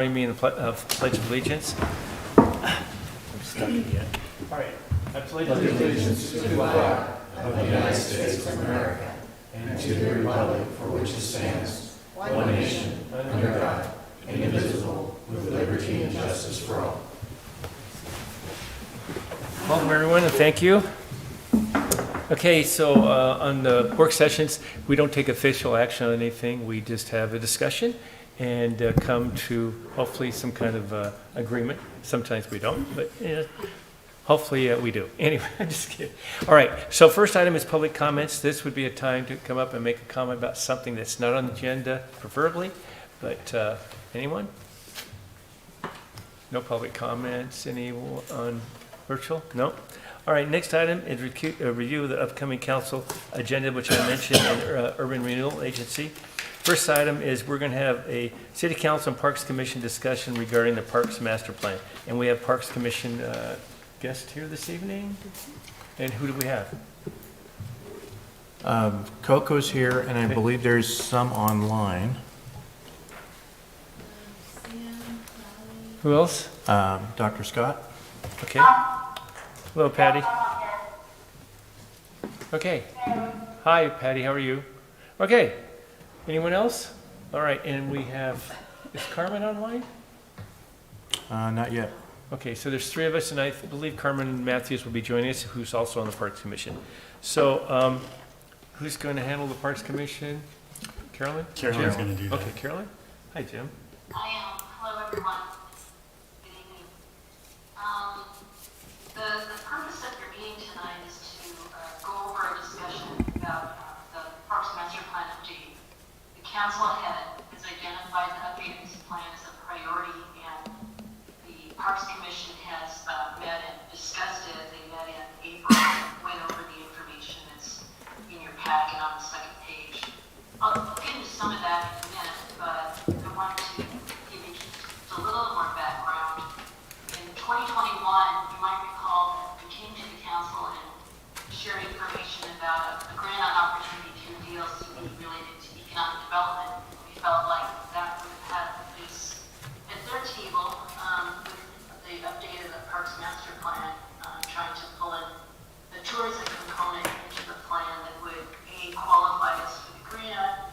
Join me in the Pledge of Allegiance. I'm stuck again. All right. I pledge allegiance to the flag of the United States of America and to the republic for which it stands, one nation, under God, indivisible, with liberty and justice for all. Welcome, everyone, and thank you. Okay, so on the work sessions, we don't take official action on anything. We just have a discussion and come to hopefully some kind of agreement. Sometimes we don't, but hopefully we do. Anyway, I'm just kidding. All right, so first item is public comments. This would be a time to come up and make a comment about something that's not on the agenda, preferably, but anyone? No public comments. Anyone on virtual? No? All right, next item is a review of the upcoming council agenda, which I mentioned, in Urban Renewal Agency. First item is we're going to have a City Council and Parks Commission discussion regarding the Parks Master Plan. And we have Parks Commission guest here this evening. And who do we have? Coco's here, and I believe there's some online. Who else? Dr. Scott? Okay. Hello, Patty. Okay. Hi, Patty. How are you? Okay. Anyone else? All right. And we have, is Carmen online? Not yet. Okay. So there's three of us, and I believe Carmen Matthews will be joining us, who's also on the Parks Commission. So who's going to handle the Parks Commission? Carolyn? Carolyn's going to do that. Okay, Carolyn. Hi, Jim. I am. Hello, everyone. Good evening. The purpose of your meeting tonight is to go over a discussion about the Parks Master Plan update. The council has identified the update of this plan as a priority, and the Parks Commission has met and discussed it. They met in April and went over the information that's in your packet on the second page. I'll get into some of that in a minute, but I wanted to give you just a little more background. In 2021, you might recall that we came to the council and shared information about a grant on opportunity through DLCD related to economic development. We felt like that would have had a place at their table with the update of the Parks Master Plan, trying to pull in the tourism component into the plan that would A, qualify us for the grant,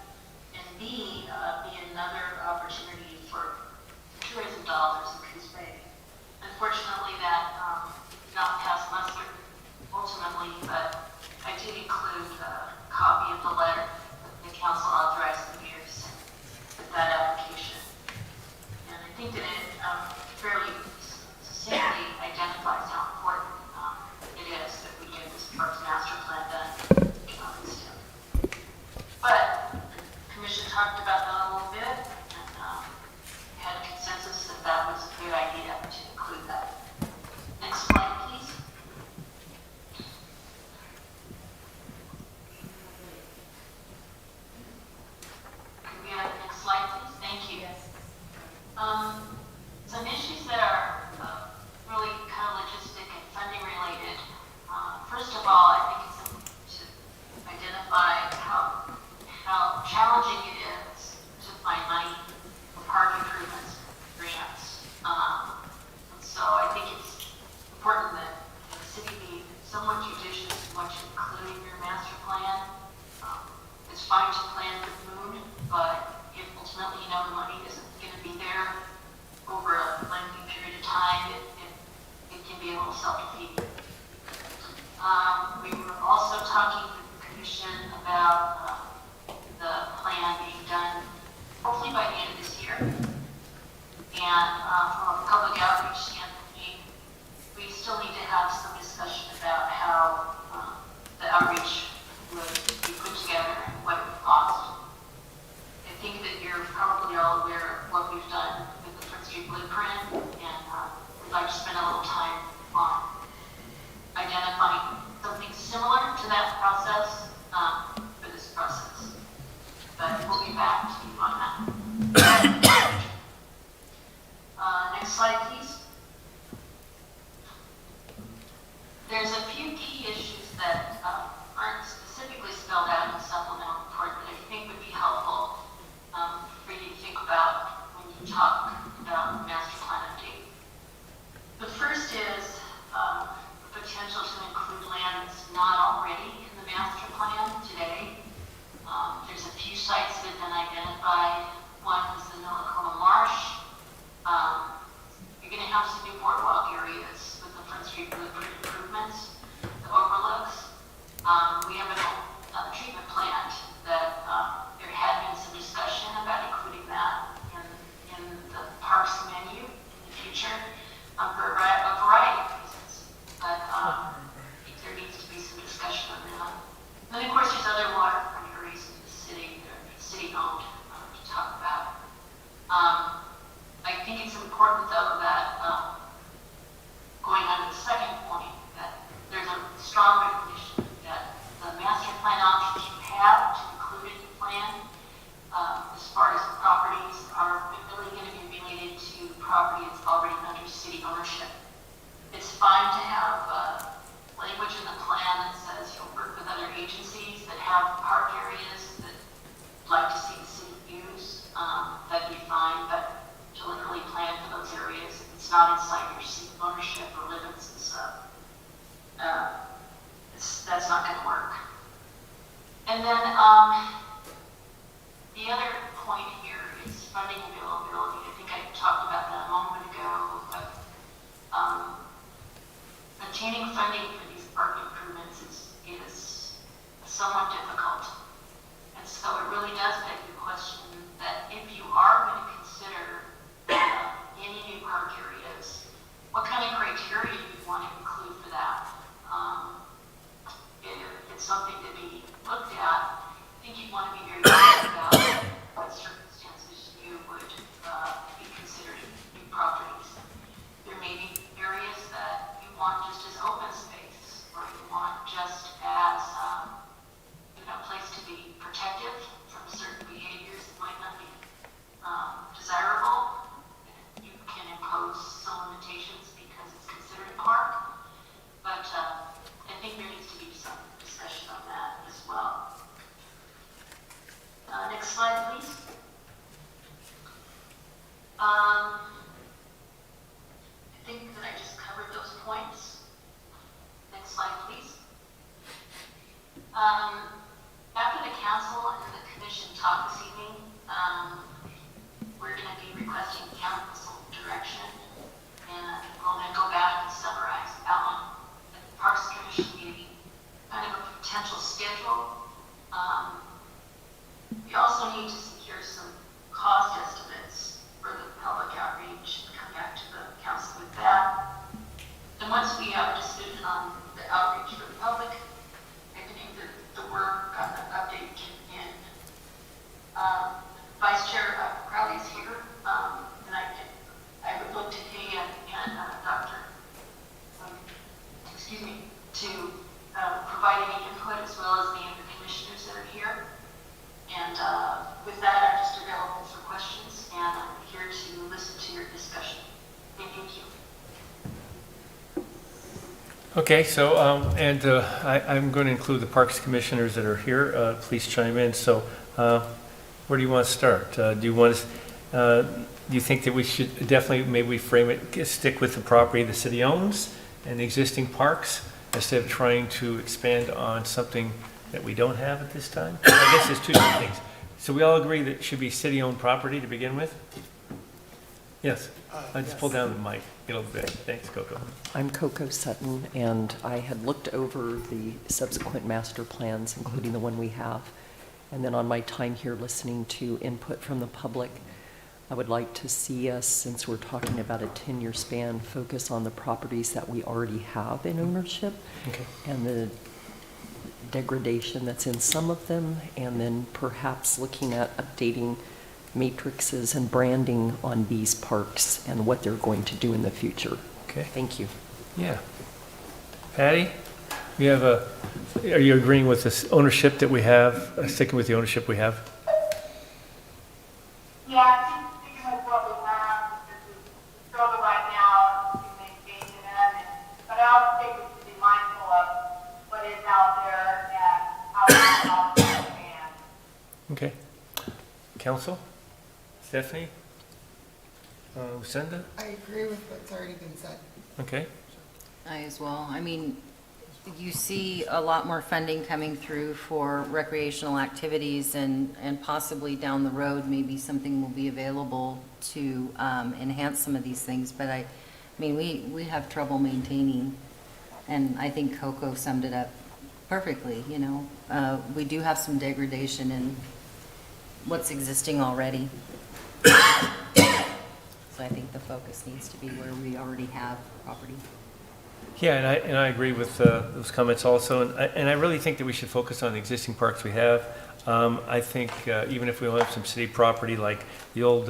and B, be another opportunity for tourism dollars in Coos Bay. Unfortunately, that did not pass muster ultimately, but I did include a copy of the letter that the council authorized the mayor to send with that application. And I think that it fairly succinctly identifies how important it is that we get this Parks Master Plan done. But the commission talked about that a little bit and had a consensus that that was a good idea to include that. Next slide, please. Could we have the next slide, please? Thank you. Some issues that are really kind of logistic and funding related. First of all, I think it's important to identify how challenging it is to find money for park improvements grants. And so I think it's important that the city be somewhat judicious in what you include in your master plan. It's fine to plan for the moon, but if ultimately you know the money isn't going to be there over a lengthy period of time, it can be a little self-defeating. We were also talking with the commission about the plan being done hopefully by the end of this year. And from a public outreach standpoint, we still need to have some discussion about how the outreach would be put together and what it would cost. I think that you're probably all aware of what we've done with the Front Street Blueprint, and we'd like to spend a little time on identifying something similar to that process for this process. But we'll be back to you on that. Next slide, please. There's a few key issues that aren't specifically spelled out in the supplemental report that I think would be helpful for you to think about when you talk about about the master plan update. The first is the potential to include land that's not already in the master plan today. There's a few sites that have been identified. One was the Millicola Marsh. You're going to have some new boardwalk areas with the Front Street Blueprint improvements, the overlooks. We have a treatment plant that there had been some discussion about including that in the parks menu in the future for a variety of reasons. But I think there needs to be some discussion on that. And then, of course, there's other waterfront areas in the city that are city-owned to talk about. I think it's important, though, that going on to the second point, that there's a strong recognition that the master plan options you have to include in the plan, as far as properties, are really going to be related to property that's already under city ownership. It's fine to have language in the plan that says you'll work with other agencies that have park areas that like to see the city use. That'd be fine, but to literally plan for those areas, if it's not inside your city ownership or limits and stuff, that's not going to work. And then the other point here is funding availability. I think I talked about that a moment ago, but obtaining funding for these park improvements is somewhat difficult. And so it really does beg the question that if you are going to consider any new park areas, what kind of criteria do you want to include for that? It's something to be looked at. I think you'd want to be very clear about what circumstances you would be considering new properties. There may be areas that you want just as open space, or you want just as a place to be protective from certain behaviors that might not be desirable. You can impose some limitations because it's considered a park, but I think there needs to be some discussion on that as well. Next slide, please. I think that I just covered those points. Next slide, please. After the council and the commission talk this evening, we're going to be requesting council direction, and we're going to go back and summarize outline at the Parks Commission meeting, kind of a potential schedule. We also need to secure some cost estimates for the public outreach and come back to the council with that. And once we have a decision on the outreach for the public, I think that the work on the update can end. Vice Chair Crowley is here, and I would look to he and Dr. To provide any input as well as the other commissioners that are here. And with that, I'm just available for questions, and I'm here to listen to your discussion. Thank you. Okay, so, I'm going to include the Parks Commissioners that are here. Please chime in. So, where do you want to start? Do you think that we should definitely, maybe we frame it, stick with the property the city owns and the existing parks, instead of trying to expand on something that we don't have at this time? I guess there's two different things. So we all agree that it should be city-owned property to begin with? Yes. I just pull down the mic a little bit. Thanks, Coco. I'm Coco Sutton, and I had looked over the subsequent master plans, including the one we have. And then on my time here listening to input from the public, I would like to see us, since we're talking about a 10-year span, focus on the properties that we already have in ownership. Okay. And the degradation that's in some of them, and then perhaps looking at updating matrices and branding on these parks and what they're going to do in the future. Okay. Thank you. Yeah. Patty, are you agreeing with this ownership that we have, sticking with the ownership we have? Yeah, I think sticking with what we have, because we struggle right now to maintain them, but I also think we should be mindful of what is out there and how we can expand. Okay. Council? Stephanie? Lucinda? I agree with what's already been said. Okay. I as well. I mean, you see a lot more funding coming through for recreational activities and possibly down the road, maybe something will be available to enhance some of these things. But I mean, we have trouble maintaining, and I think Coco summed it up perfectly, you know. We do have some degradation in what's existing already. So I think the focus needs to be where we already have property. Yeah, and I agree with those comments also, and I really think that we should focus on the existing parks we have. I think even if we will have some city property like the old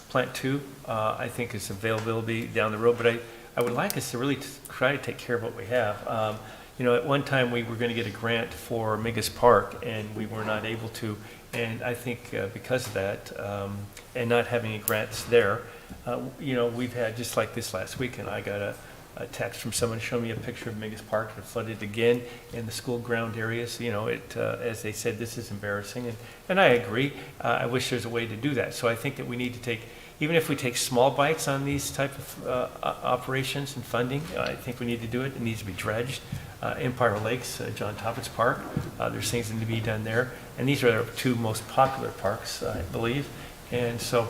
Plant 2, I think it's availability down the road, but I would like us to really try to take care of what we have. You know, at one time, we were going to get a grant for Mingus Park, and we were not able to, and I think because of that, and not having any grants there, you know, we've had, just like this last week, and I got a text from someone showing me a picture of Mingus Park and it flooded again in the school ground areas. You know, as they said, this is embarrassing, and I agree. I wish there's a way to do that. So I think that we need to take, even if we take small bites on these type of operations and funding, I think we need to do it. It needs to be dredged. Empire Lakes, John Toppet's Park, there's things that need to be done there. And these are our two most popular parks, I believe. And so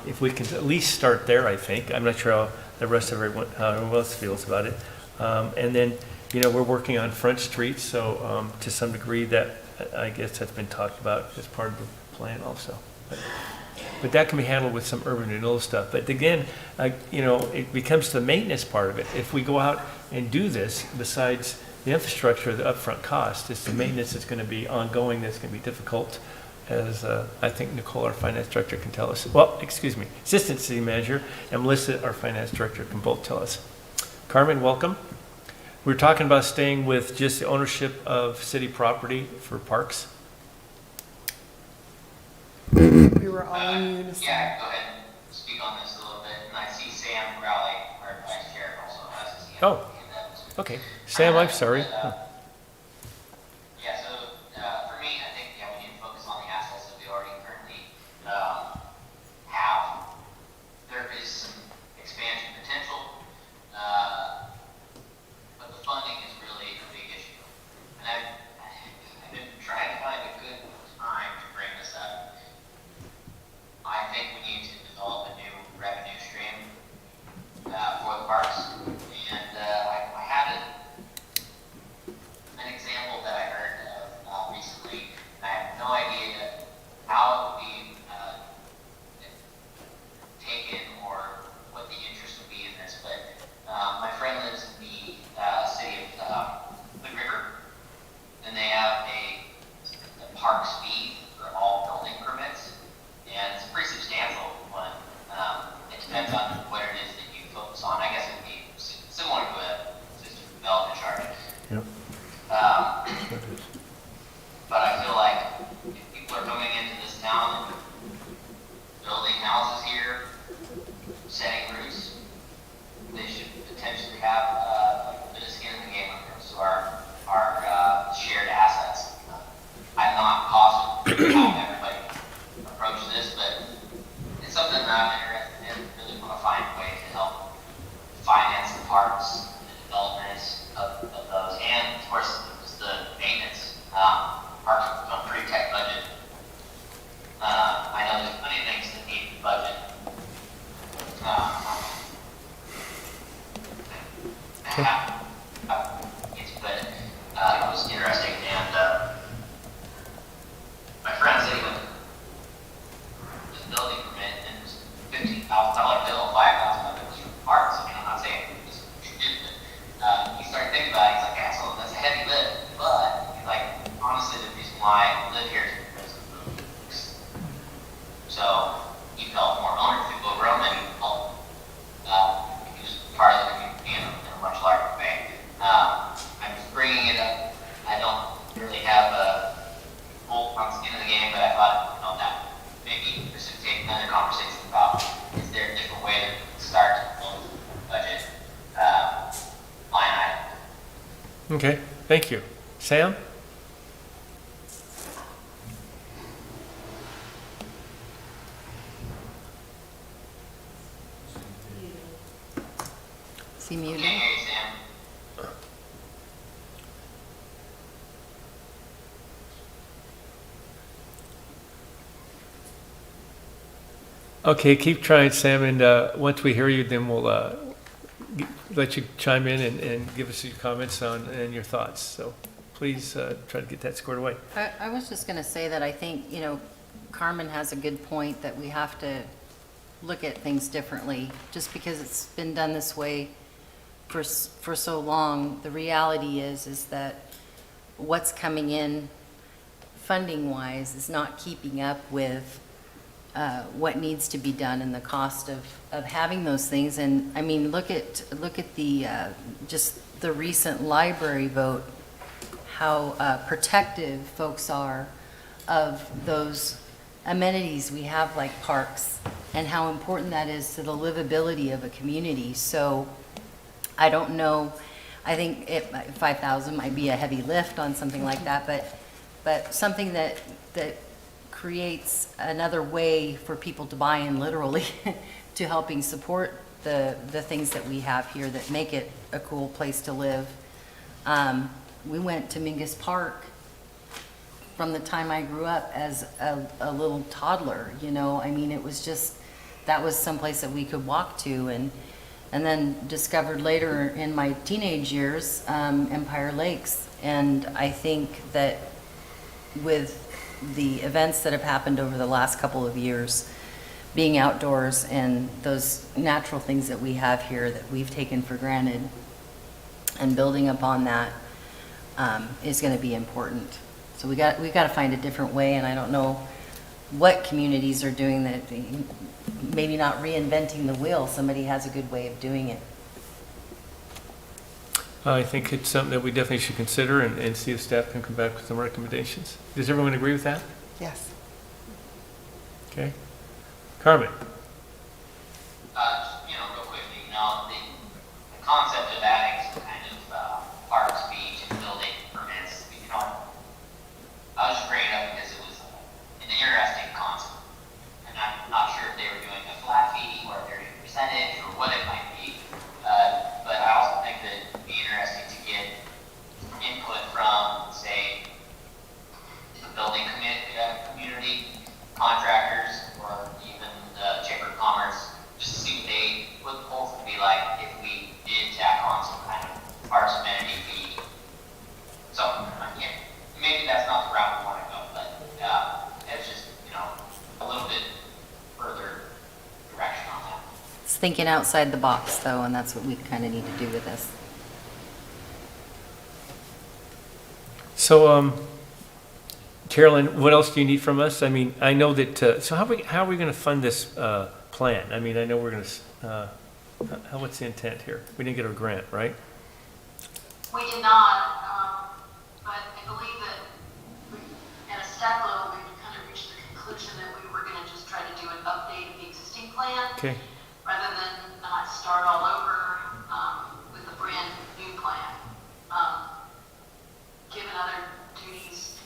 if we can at least start there, I think. I'm not sure how the rest of everyone, how everyone else feels about it. And then, you know, we're working on Front Street, so to some degree that, I guess that's been talked about as part of the plan also. But that can be handled with some urban renewal stuff. But again, you know, it becomes the maintenance part of it. If we go out and do this, besides the infrastructure, the upfront cost, it's the maintenance that's going to be ongoing, that's going to be difficult, as I think Nicole, our finance director, can tell us. Well, excuse me, Assistant City Manager, and Melissa, our finance director, can both tell us. Carmen, welcome. We're talking about staying with just the ownership of city property for parks. We were all in unison. Yeah, go ahead and speak on this a little bit. And I see Sam Crowley, our vice chair, also has his hand. Oh. Okay. Sam, I'm sorry. Yeah, so for me, I think we need to focus on the assets that we already currently have. There is some expansion potential, but the funding is really a big issue. And I've been trying to find a good time to bring this up. I think we need to develop a new revenue stream for the parks. And I had an example that I heard of recently. I have no idea how it would be taken or what the interest would be in this, but my friend lives in the city of Hood River, and they have a parks fee for all building permits, and it's a pretty substantial one. It depends on what it is that you focus on. I guess it would be similar to a system development charge. Yep. But I feel like if people are coming into this town, building houses here, setting roofs, they should potentially have a bit of skin in the game when it comes to our shared assets. I'm not positive how everybody approaches this, but it's something that I'm interested in. Really want to find a way to help finance the parks, the development of those, and of course the maintenance. Parks are on a pretty tight budget. I know there's plenty of things that need budget. It was interesting, and my friend said he went to this building permit, and it was $15,000 bill, $5,000 of it was for parks. I mean, I'm not saying it was but he started thinking about it. He's like, "Excellent, that's a heavy lift," but he's like, honestly, the reason why I live here is because of the books. So he felt more ownership over them, and he felt he was part of the community in a much larger way. I'm just bringing it up. I don't really have a full on skin in the game, but I thought, that maybe precipitate another conversation about, is there a different way that we can start to build budget line item? Okay. Thank you. Sam? See Can't muted? hear you, Sam. Okay, keep trying, Sam, and once we hear you, then we'll let you chime in and give us your comments on and your thoughts. So please try to get that squared away. I was just going to say that I think, Carmen has a good point that we have to look at things differently. Just because it's been done this way for so long, the reality is that what's coming in funding-wise is not keeping up with what needs to be done and the cost of having those things. And I mean, look at the just the recent library vote, how protective folks are of those amenities we have like parks and how important that is to the livability of a community. So I don't know, I think 5,000 might be a heavy lift on something like that, but something that creates another way for people to buy in literally to helping support the things that we have here that make it a cool place to live. We went to Mingus Park from the time I grew up as a little toddler, I mean, it was just, that was someplace that we could walk to, and then discovered later in my teenage years, Empire Lakes. And I think that with the events that have happened over the last couple of years, being outdoors and those natural things that we have here that we've taken for granted and building upon that is going to be important. So we got to find a different way, and I don't know what communities are doing that, maybe not reinventing the wheel. Somebody has a good way of doing it. I think it's something that we definitely should consider and see if staff can come back with some recommendations. Does everyone agree with that? Yes. Okay. Carmen? Real quickly, the concept of adding some kind of parks, beach, and building permits, I was just bringing it up because it was an interesting concept. And I'm not sure if they were doing a flat fee or if they're doing a percentage or what it might be. But I also think that it'd be interesting to get input from, say, the building community, contractors, or even the Chamber of Commerce, just to see what the polls would be like if we did tack on some kind of parks amenity fee. So, maybe that's not the route we want to go, but it's just, a little bit further direction on that. It's thinking outside the box, though, and that's what we kind of need to do with this. So, Carolyn, what else do you need from us? I mean, I know that, so how are we going to fund this plan? I mean, I know we're going to, what's the intent here? We didn't get our grant, right? We did not, but I believe that at a staff level, we kind of reached the conclusion that we were going to just try to do an update of the existing plan. Okay. Rather than start all over with a brand new plan. Given other duties,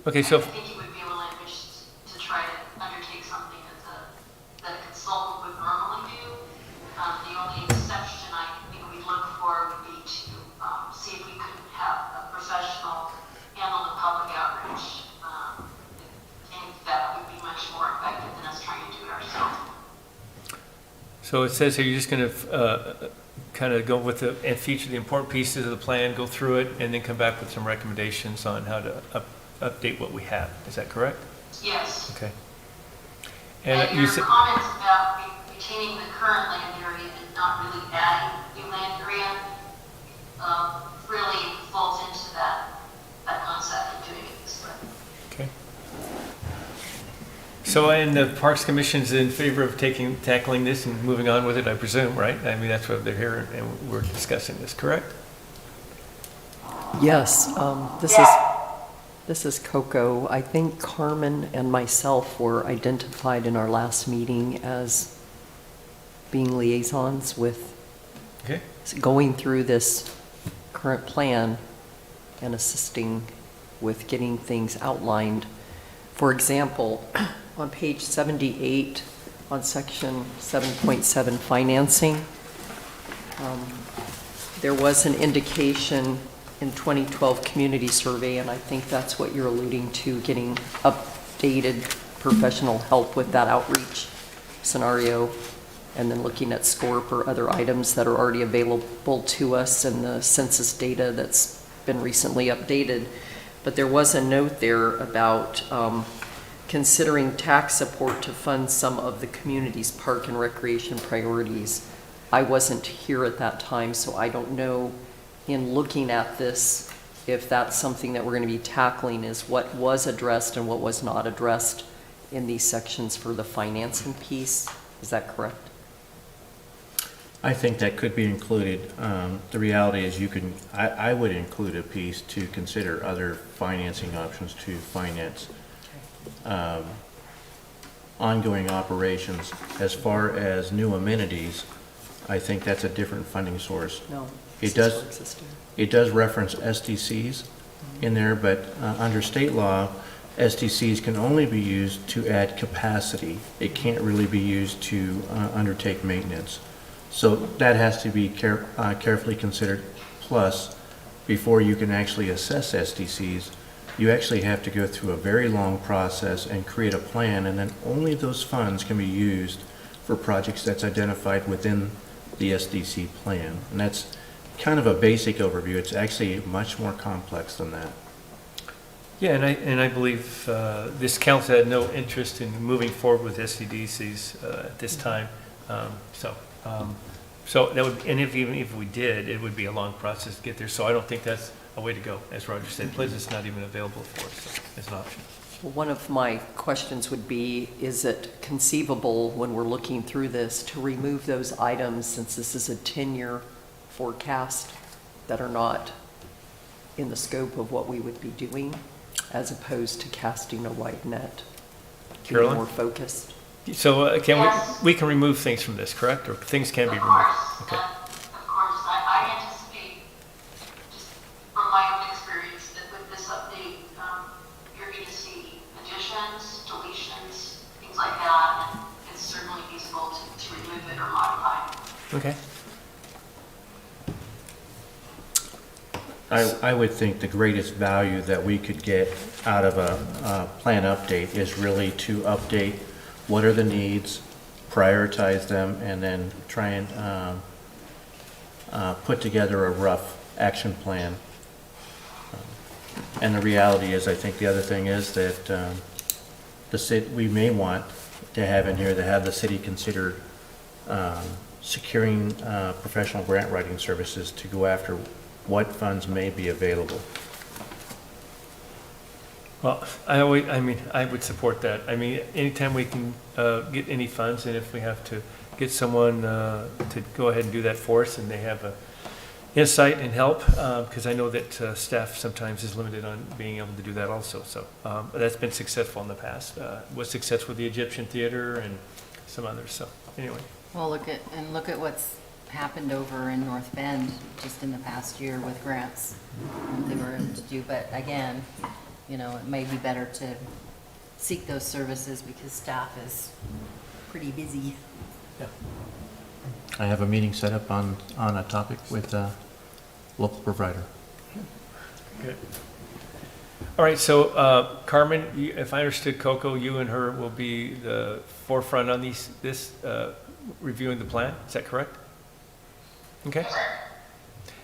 Okay, I so, think you would be relinquished to try to undertake something that a consultant would normally do. The only exception I think we'd look for would be to see if we could have a professional handle the public outreach. I think that would be much more effective than us trying to do it ourselves. so it says here you're just going to kind of go with and feature the important pieces of the plan, go through it, and then come back with some recommendations on how to update what we have. Is that correct? Yes. Okay. And you your said, comments about retaining the current land area and not really adding new land area really falls into that concept of doing it this way. okay. So, and the Parks Commission's in favor of tackling this and moving on with it, I presume, right? I mean, that's what they're here, and we're discussing this, correct? Yes, this is Coco. I think Carmen and myself were identified in our last meeting as being liaisons with Okay. going through this current plan and assisting with getting things outlined. For example, on page 78 on section 7.7 financing. There was an indication in 2012 community survey, and I think that's what you're alluding to, getting updated professional help with that outreach scenario, and then looking at SCORP or other items that are already available to us and the census data that's been recently updated. But there was a note there about considering tax support to fund some of the community's park and recreation priorities. I wasn't here at that time, so I don't know, in looking at this, if that's something that we're going to be tackling, is what was addressed and what was not addressed in these sections for the financing piece. Is that correct? I think that could be included. The reality is I would include a piece to consider other financing options to finance ongoing operations. As far as new amenities, I think that's a different funding source. No. It this is does- for existing. It does reference SDCs in there, but under state law, SDCs can only be used to add capacity. It can't really be used to undertake maintenance. So that has to be carefully considered. Plus, before you can actually assess SDCs, you actually have to go through a very long process and create a plan, and then only those funds can be used for projects that's identified within the SDC plan. And that's kind of a basic overview. It's actually much more complex than that. Yeah, and I believe this council had no interest in moving forward with SCDCs at this time. So that would, and even if we did, it would be a long process to get there. So I don't think that's a way to go. As Roger said, Pleasant's not even available for us as an option. Well, one of my questions would be, is it conceivable when we're looking through this to remove those items, since this is a 10-year forecast, that are not in the scope of what we would be doing, as opposed to casting a wide net? Being Carolyn? more focused? So Yes. we can remove things from this, correct? Or things can be Of removed? course, Okay. of course, I anticipate, just from my own experience, that with this update, you're going to see additions, deletions, things like that, and it's certainly feasible to remove it or modify it. Okay. I would think the greatest value that we could get out of a plan update is really to update what are the needs, prioritize them, and then try and put together a rough action plan. And the reality is, I think the other thing is that the city, we may want to have in here to have the city consider securing professional grant writing services to go after what funds may be available. Well, I would support that. I mean, anytime we can get any funds, and if we have to get someone to go ahead and do that for us, and they have a insight and help, because I know that staff sometimes is limited on being able to do that also. So that's been successful in the past. Was successful with the Egyptian Theater and some others. So anyway. Well, look at what's happened over in North Bend just in the past year with grants, what they were able to do. But again, you know, it may be better to seek those services because staff is pretty busy. Yeah. I have a meeting set up on a topic with a local provider. Good. All right, so Carmen, if I understood Coco, you and her will be the forefront on this reviewing the plan. Is that correct? Okay.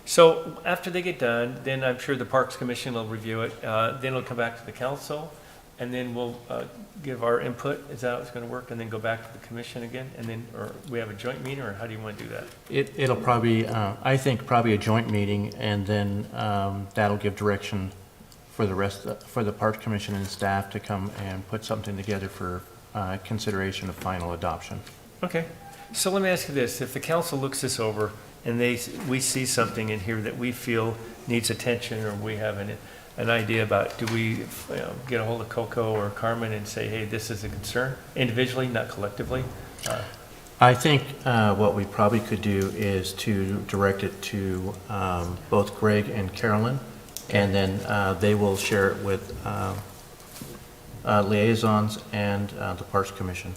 So after they get done, then I'm sure the Parks Commission will review it. Then it'll come back to the council, and then we'll give our input. Is that how it's going to work? And then go back to the commission again? And then, or we have a joint meeting, or how do you want to do that? It'll probably, I think, probably a joint meeting, and then that'll give direction for the rest, for the Parks Commission and staff to come and put something together for consideration of final adoption. Okay. So let me ask you this. If the council looks this over and we see something in here that we feel needs attention, or we have an idea about, do we get a hold of Coco or Carmen and say, hey, this is a concern, individually, not collectively? I think what we probably could do is to direct it to both Greg and Carolyn, and then they will share it with liaisons and the Parks Commission.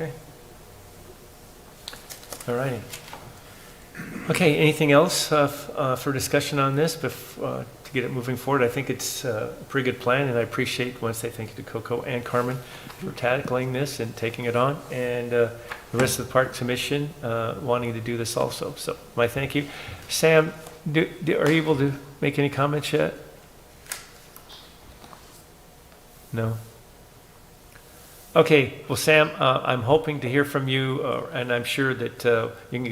Okay. All righty. Okay, anything else for discussion on this to get it moving forward? I think it's a pretty good plan, and I appreciate, once I thank you to Coco and Carmen for tackling this and taking it on, and the rest of the Park Commission wanting to do this also. So my thank you. Sam, are you able to make any comments yet? No? Okay, well, Sam, I'm hoping to hear from you, and I'm sure that you can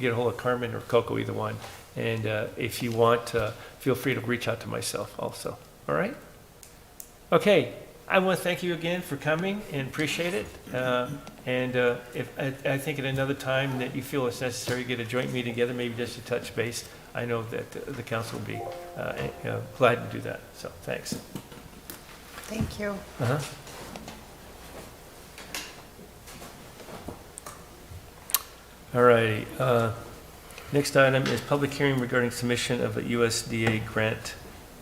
get a hold of Carmen or Coco, either one. And if you want, feel free to reach out to myself also. All right? Okay, I want to thank you again for coming and appreciate it. And I think at another time that you feel it's necessary to get a joint meeting together, maybe just to touch base, I know that the council will be glad to do that. So thanks. Thank you. Uh-huh. All righty. Next item is public hearing regarding submission of a USDA grant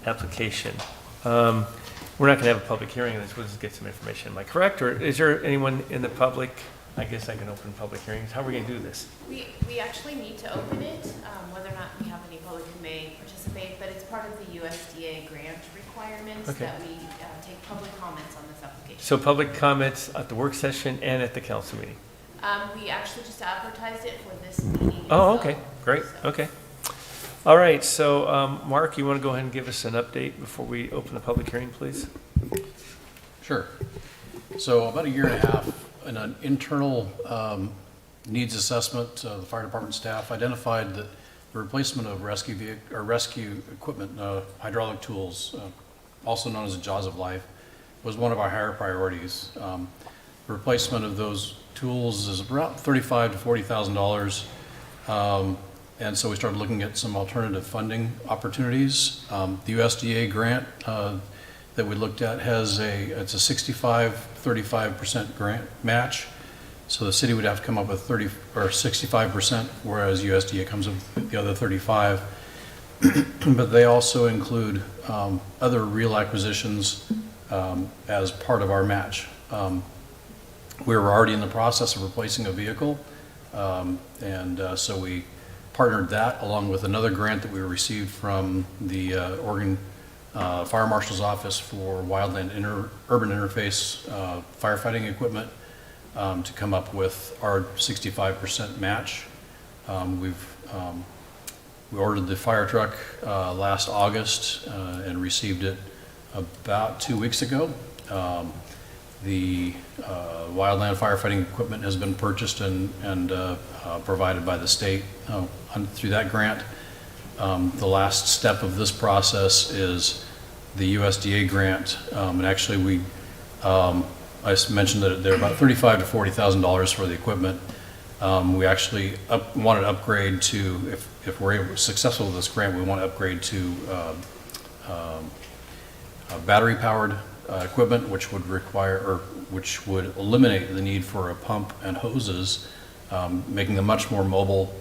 application. We're not going to have a public hearing on this. We'll just get some information. Am I correct? Or is there anyone in the public? I guess I can open public hearings. How are we going to do this? We actually need to open it, whether or not we have any public who may participate, but it's part of the USDA grant requirements that we take public comments on this application. So public comments at the work session and at the council meeting? We actually just advertised it for this meeting. Oh, itself. okay, great, So- okay. All right, so Mark, you want to go ahead and give us an update before we open the public hearing, please? Sure. So about a year and a half, in an internal needs assessment, the fire department staff identified that the replacement of rescue equipment, hydraulic tools, also known as the jaws of life, was one of our higher priorities. The replacement of those tools is about $35,000 to $40,000. And so we started looking at some alternative funding opportunities. The USDA grant that we looked at it's a 35% grant match. So the city would have to come up with 65%, whereas USDA comes up with the other 35. But they also include other real acquisitions as part of our match. We were already in the process of replacing a vehicle, so we partnered that along with another grant that we received from the Oregon Fire Marshal's Office for Wildland Urban Interface firefighting equipment to come up with our 65% match. We ordered the fire truck last August and received it about 2 weeks ago. The wildland firefighting equipment has been purchased and provided by the state through that grant. The last step of this process is the USDA grant, and actually I mentioned that they're about $35,000 to $40,000 for the equipment. We actually want to upgrade to, if we're successful with this grant, we want to upgrade to battery-powered equipment, which would eliminate the need for a pump and hoses, making them much more mobile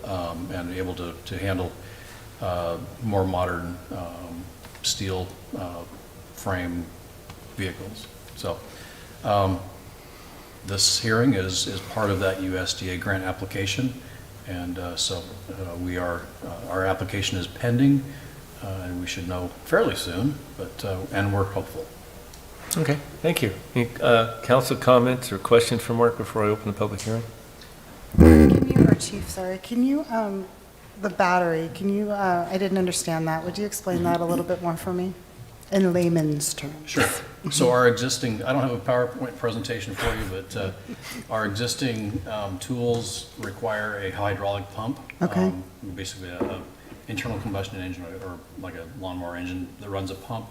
and able to handle more modern steel frame vehicles. So this hearing is part of that USDA grant application, and our application is pending, and we should know fairly soon, and we're hopeful. Okay, thank you. Any council comments or questions for Mark before I open the public hearing? Chief, sorry, can you, the battery, I didn't understand that. Would you explain that a little bit more for me in layman's terms? Sure. So I don't have a PowerPoint presentation for you, but our existing tools require a hydraulic pump. Okay. Basically a internal combustion engine or like a lawnmower engine that runs a pump,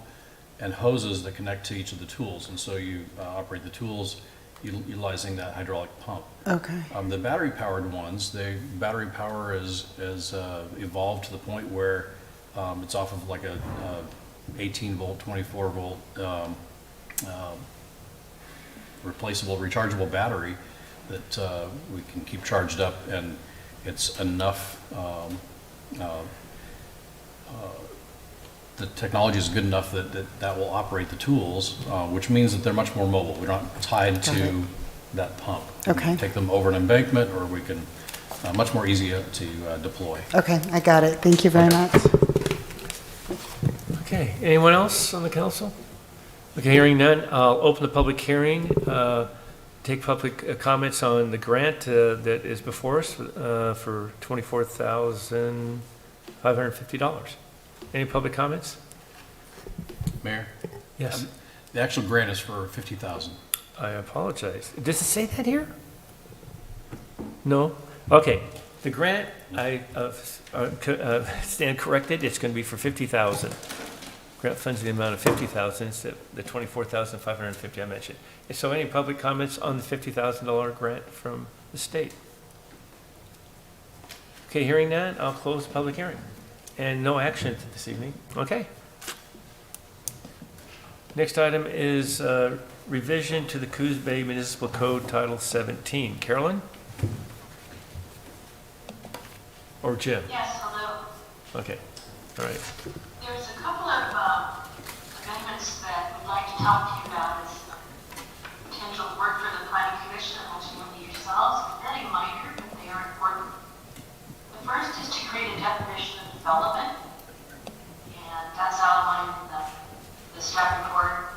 and hoses that connect to each of the tools. And so you operate the tools utilizing that hydraulic pump. Okay. The battery-powered ones, battery power is evolved to the point where it's off of like a 18-volt, 24-volt replaceable, rechargeable battery that we can keep charged up, and it's enough. The technology is good enough that will operate the tools, which means that they're much more mobile. We're not tied to that pump. Okay. Take them over an embankment, or we can, much more easier to deploy. Okay, I got it. Thank you very much. Okay, anyone else on the council? Okay, hearing none, I'll open the public hearing, take public comments on the grant that is before us for $24,550. Any public comments? Mayor? Yes. The actual grant is for 50,000. I apologize. Does it say that here? No? Okay. The grant, I stand corrected. It's going to be for 50,000. Grant funds in the amount of 50,000 instead of the 24,550 I mentioned. So any public comments on the $50,000 grant from the state? Okay, hearing none, I'll close the public hearing. And no action this evening. Okay. Next item is revision to the Coos Bay Municipal Code Title 17. Carolyn? Or Jim? Yes, hello. Okay, all right. There's a couple of amendments that we'd like to talk to you about as potential work for the planning commission and ultimately yourselves. Very minor, but they are important. The first is to create a definition of development, and that's outlined in the staff report.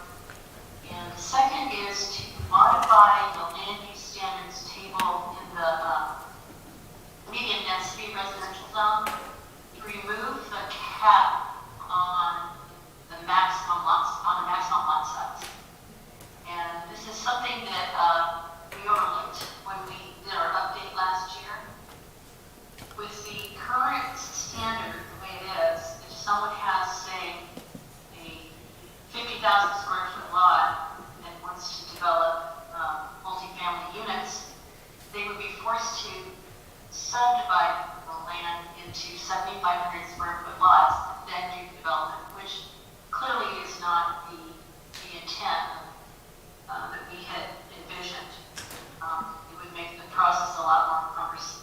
And the second is to modify the land use standards table in the medium density residential zone to remove the cap on the maximum lot size. And this is something that we overlooked when we did our update last year. With the current standard, the way it is, if someone has, say, a 50,000 square foot lot and wants to develop multifamily units, they would be forced to subdivide the land into 7,500 square foot lots, then do development, which clearly is not the intent that we had envisioned. It would make the process a lot more cumbersome.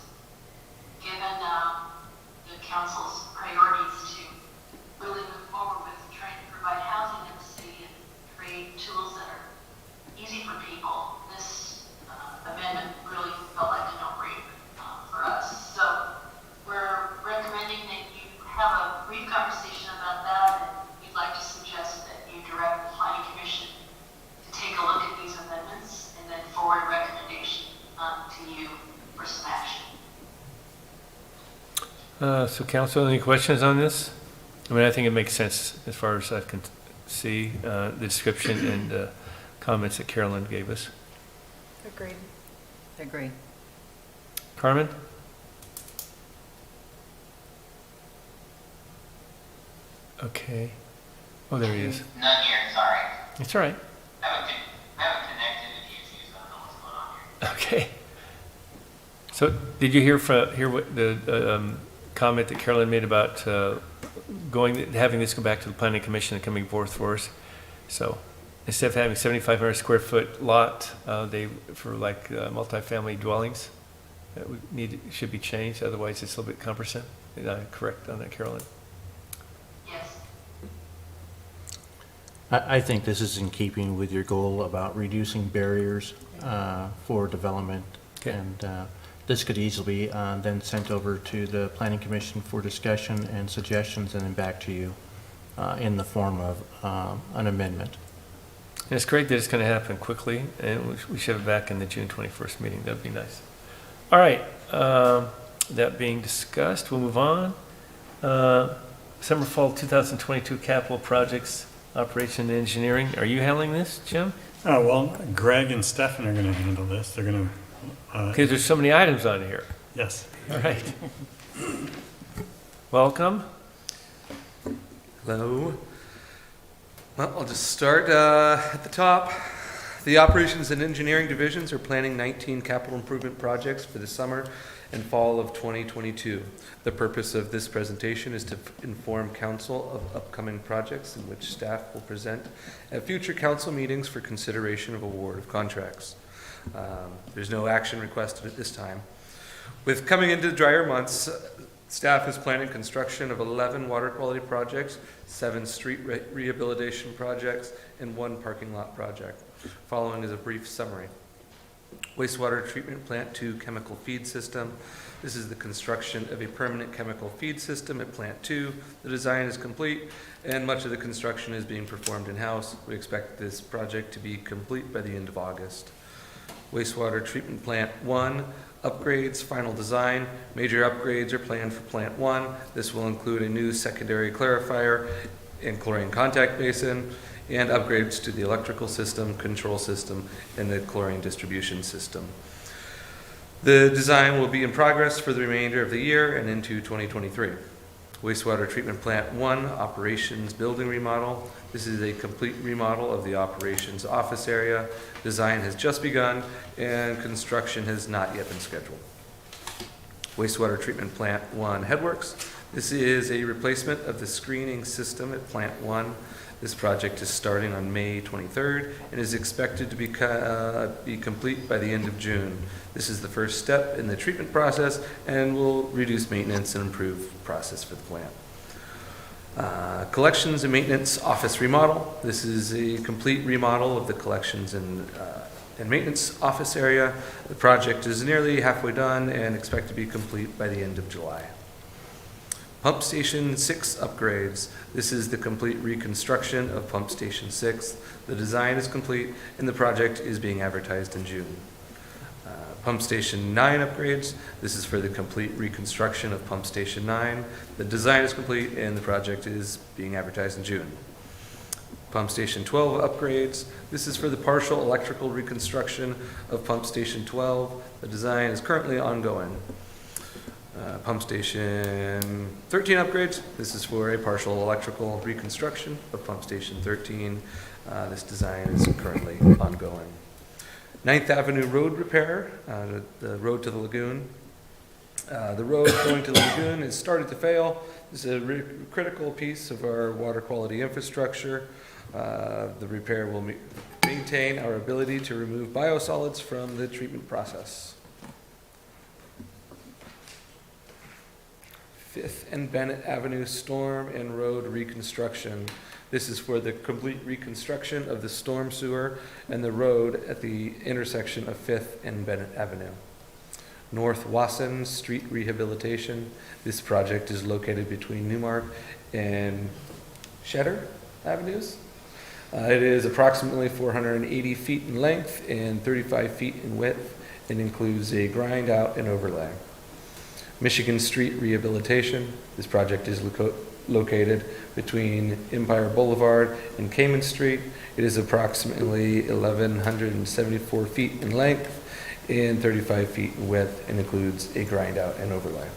Given the council's priorities to really move forward with trying to provide housing in the city and create tools that are easy for people, this amendment really felt like a no-brainer for us. So we're recommending that you have a brief conversation about that, and we'd like to suggest that you direct the planning commission to take a look at these amendments and then forward a recommendation to you for some action. So council, any questions on this? I mean, I think it makes sense as far as I can see, the description and comments that Carolyn gave us. Agreed. Agree. Carmen? Okay. Oh, there he is. None here, sorry. It's all right. I haven't connectivity issues, I don't know what's going on here. Okay. So did you hear what the comment that Carolyn made about having this go back to the planning commission and coming forth for us? So instead of having 7,500 square foot lot, for like multifamily dwellings, that should be changed. Otherwise, it's a little bit cumbersome. Is I correct on that, Carolyn? Yes. I think this is in keeping with your goal about reducing barriers for development. Okay. And this could easily be then sent over to the Planning Commission for discussion and suggestions, and then back to you in the form of an amendment. And it's great that it's going to happen quickly, and we should have it back in the June 21st meeting. That'd be nice. All right. That being discussed, we'll move on. Summer Fall 2022 capital projects, operation and engineering. Are you handling this, Jim? Oh, well, Greg and Stefan are going to handle this. They're going to, Because there's so many items on here. yes. All right. Welcome. Hello. Well, I'll just start at the top. The operations and engineering divisions are planning 19 capital improvement projects for the summer and fall of 2022. The purpose of this presentation is to inform council of upcoming projects in which staff will present at future council meetings for consideration of award of contracts. There's no action requested at this time. With coming into the drier months, staff is planning construction of 11 water quality projects, 7 street rehabilitation projects, and 1 parking lot project. Following is a brief summary. Wastewater treatment plant 2 chemical feed system. This is the construction of a permanent chemical feed system at Plant 2. The design is complete and much of the construction is being performed in-house. We expect this project to be complete by the end of August. Wastewater treatment plant 1, upgrades, final design. Major upgrades are planned for Plant 1. This will include a new secondary clarifier and chlorine contact basin, and upgrades to the electrical system, control system, and the chlorine distribution system. The design will be in progress for the remainder of the year and into 2023. Wastewater treatment plant 1, operations building remodel. This is a complete remodel of the operations office area. Design has just begun and construction has not yet been scheduled. Wastewater treatment plant 1, headworks. This is a replacement of the screening system at plant 1. This project is starting on May 23rd and is expected to be complete by the end of June. This is the first step in the treatment process and will reduce maintenance and improve process for the plant. Collections and maintenance office remodel. This is a complete remodel of the collections and maintenance office area. The project is nearly halfway done and expect to be complete by the end of July. Pump Station 6 upgrades. This is the complete reconstruction of Pump Station 6. The design is complete and the project is being advertised in June. Pump Station 9 upgrades. This is for the complete reconstruction of Pump Station 9. The design is complete and the project is being advertised in June. Pump Station 12 upgrades. This is for the partial electrical reconstruction of Pump Station 12. The design is currently ongoing. Pump Station 13 upgrades. This is for a partial electrical reconstruction of Pump Station 13. This design is currently ongoing. 9th Avenue Road repair, the road to the lagoon. The road going to the lagoon has started to fail. This is a critical piece of our water quality infrastructure. The repair will maintain our ability to remove biosolids from the treatment process. 5th and Bennett Avenue storm and road reconstruction. This is for the complete reconstruction of the storm sewer and the road at the intersection of 5th and Bennett Avenue. North Wasson Street rehabilitation. This project is located between Newmark and Cheddar Avenues. It is approximately 480 feet in length and 35 feet in width and includes a grind out and overlay. Michigan Street rehabilitation. This project is located between Empire Boulevard and Cayman Street. It is approximately 1,174 feet in length and 35 feet in width and includes a grind out and overlay.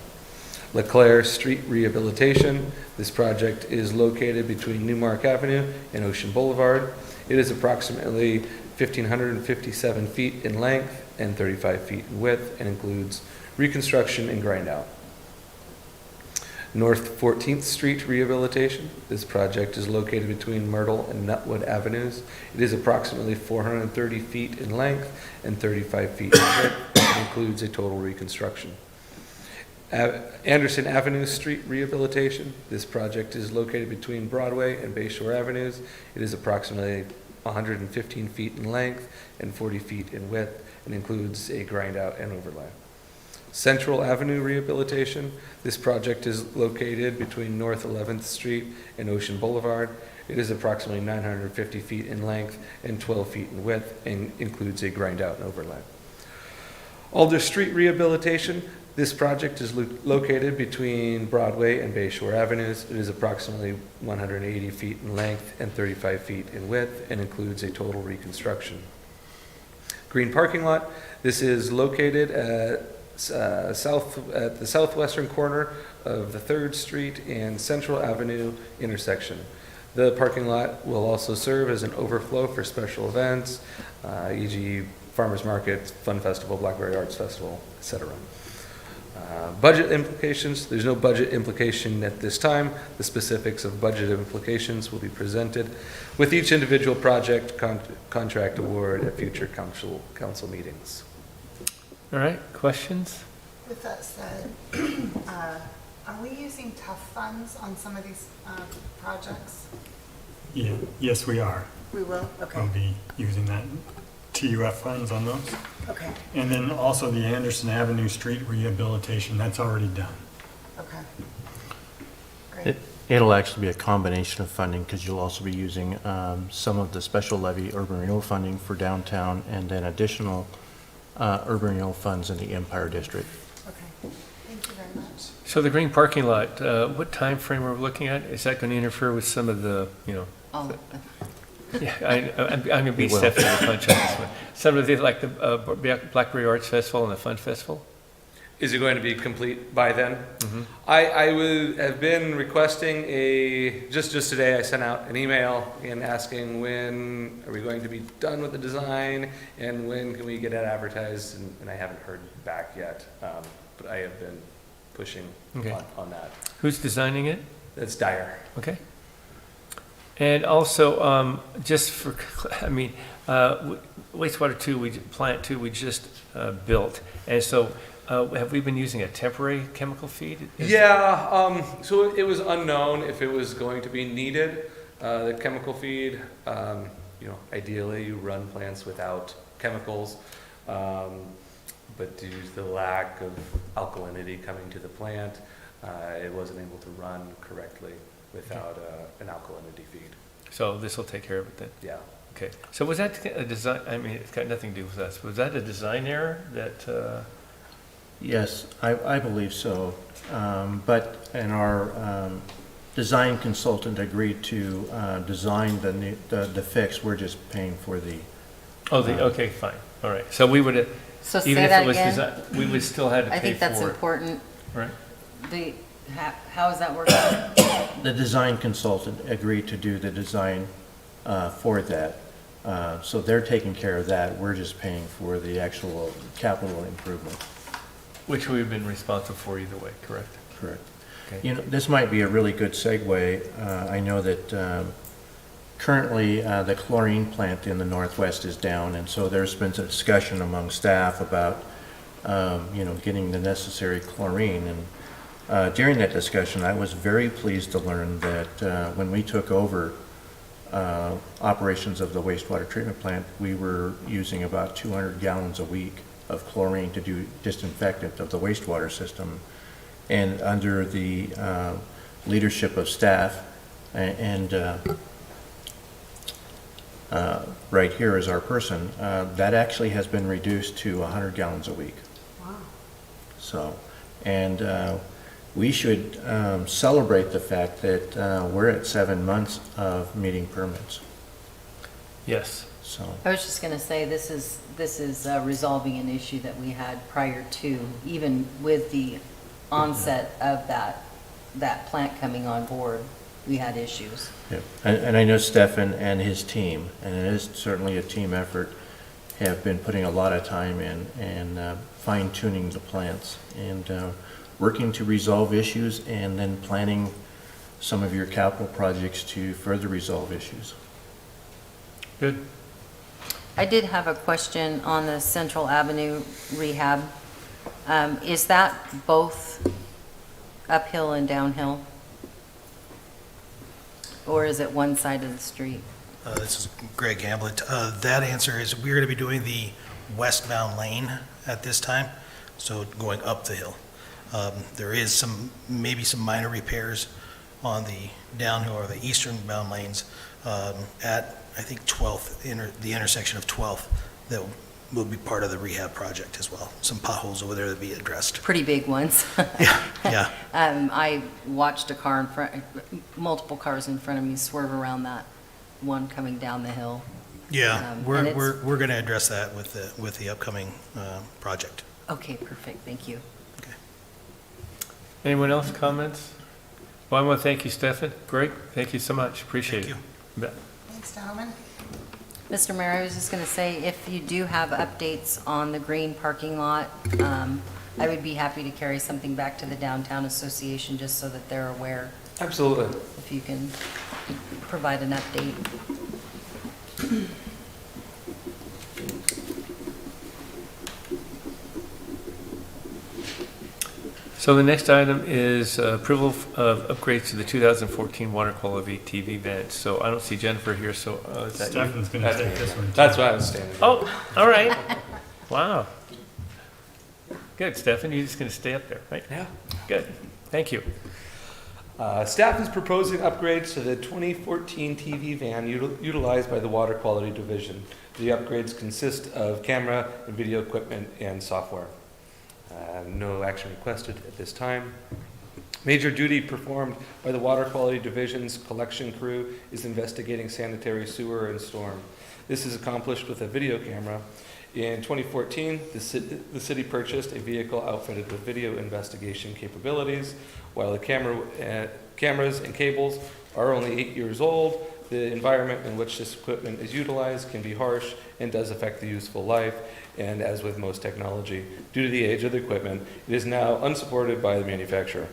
LeClaire Street rehabilitation. This project is located between Newmark Avenue and Ocean Boulevard. It is approximately 1,557 feet in length and 35 feet in width and includes reconstruction and grind out. North 14th Street rehabilitation. This project is located between Myrtle and Nutwood Avenues. It is approximately 430 feet in length and 35 feet in width and includes a total reconstruction. Anderson Avenue Street rehabilitation. This project is located between Broadway and Bayshore Avenues. It is approximately 115 feet in length and 40 feet in width and includes a grind out and overlay. Central Avenue rehabilitation. This project is located between North 11th Street and Ocean Boulevard. It is approximately 950 feet in length and 12 feet in width and includes a grind out and overlay. Alder Street rehabilitation. This project is located between Broadway and Bayshore Avenues. It is approximately 180 feet in length and 35 feet in width and includes a total reconstruction. Green parking lot. This is located at the southwestern corner of the 3rd Street and Central Avenue intersection. The parking lot will also serve as an overflow for special events, e.g. Farmers Market, Fun Festival, Blackberry Arts Festival, etc. Budget implications. There's no budget implication at this time. The specifics of budget implications will be presented with each individual project contract award at future council meetings. All right, questions? With that said, are we using TUF funds on some of these projects? Yeah, yes, we are. We will? Okay. We'll be using that TUF funds on those. Okay, And then also the Anderson Avenue Street rehabilitation, that's already done. okay. Great. It'll actually be a combination of funding, because you'll also be using some of the special levy urban renewal funding for downtown, and then additional urban renewal funds in the Empire District. Okay, thank you very much. So the green parking lot, what time frame are we looking at? Is that going to interfere with some of the, Oh, yeah, I'm going to be It will. Stephanie to punch on this one. Some of the, like the Blackberry Arts Festival and the Fun Festival? Is it going to be complete by then? Mhm. I would have been requesting just today, I sent out an email and asking when are we going to be done with the design and when can we get it advertised, and I haven't heard back yet. But I have been pushing Okay. on that. Who's designing it? That's dire. Okay. And also, just for, wastewater plant two, we just built. And so, have we been using a temporary chemical feed? Yeah, so it was unknown if it was going to be needed, the chemical feed. Ideally you run plants without chemicals, but due to the lack of alkalinity coming to the plant, it wasn't able to run correctly without an alkalinity feed. So this will take care of it then? Yeah. Okay. So was that a design, it's got nothing to do with us. Was that a design error that, Yes, I believe so. But, and our design consultant agreed to design the fix. We're just paying for the, okay, fine. All right. So we would have, so say even if that it was again. designed, we would still have to I pay think that's for it. important. Right. How is that working? the design consultant agreed to do the design for that. So they're taking care of that. We're just paying for the actual capital improvement. Which we've been responsible for either way, correct? Correct. Okay. This might be a really good segue. I know that currently the chlorine plant in the Northwest is down, and so there's been some discussion among staff about, getting the necessary chlorine. And during that discussion, I was very pleased to learn that when we took over operations of the wastewater treatment plant, we were using about 200 gallons a week of chlorine to do disinfectant of the wastewater system. And under the leadership of staff, and right here is our person, that actually has been reduced to 100 gallons a week. Wow. So, and we should celebrate the fact that we're at 7 months of meeting permits. Yes. So, I was just going to say, this is resolving an issue that we had prior to, even with the onset of that plant coming on board, we had issues. yeah. And I know Stefan and his team, and it is certainly a team effort, have been putting a lot of time in and fine-tuning the plants and working to resolve issues, and then planning some of your capital projects to further resolve issues. Good. I did have a question on the Central Avenue rehab. Is that both uphill and downhill? Or is it one side of the street? This is Greg Hamblett. That answer is we're going to be doing the westbound lane at this time, so going up the hill. There is maybe some minor repairs on the downhill or the eastern bound lanes at, I think, 12th, the intersection of 12th, that will be part of the rehab project as well. Some potholes over there that be addressed. Pretty big ones. Yeah. I watched a car in front, multiple cars in front of me swerve around that one coming down the hill. Yeah, and we're it's- going to address that with the upcoming project. Okay, perfect, thank you. Anyone else comments? Well, I want to thank you, Stefan. Great. Thank you so much. Appreciate it. Thank You bet. Thanks, gentlemen. Mr. Mayor, I was just going to say, if you do have updates on the green parking lot, I would be happy to carry something back to the Downtown Association just so that they're aware, Absolutely. if you can provide an update. So the next item is approval of upgrades to the 2014 water quality TV vent. So I don't see Jennifer here, so is that you? Stefan's gonna take this one. That's why I was standing. Oh, all right. Wow. Good, Stefan, you're just going to stay up there, right? Yeah. Good, thank you. Staff is proposing upgrades to the 2014 TV van utilized by the Water Quality Division. The upgrades consist of camera and video equipment and software. No action requested at this time. Major duty performed by the Water Quality Division's collection crew is investigating sanitary sewer and storm. This is accomplished with a video camera. In 2014, the city purchased a vehicle outfitted with video investigation capabilities. While the cameras and cables are only 8 years old, the environment in which this equipment is utilized can be harsh and does affect the useful life. And as with most technology, due to the age of the equipment, it is now unsupported by the manufacturer.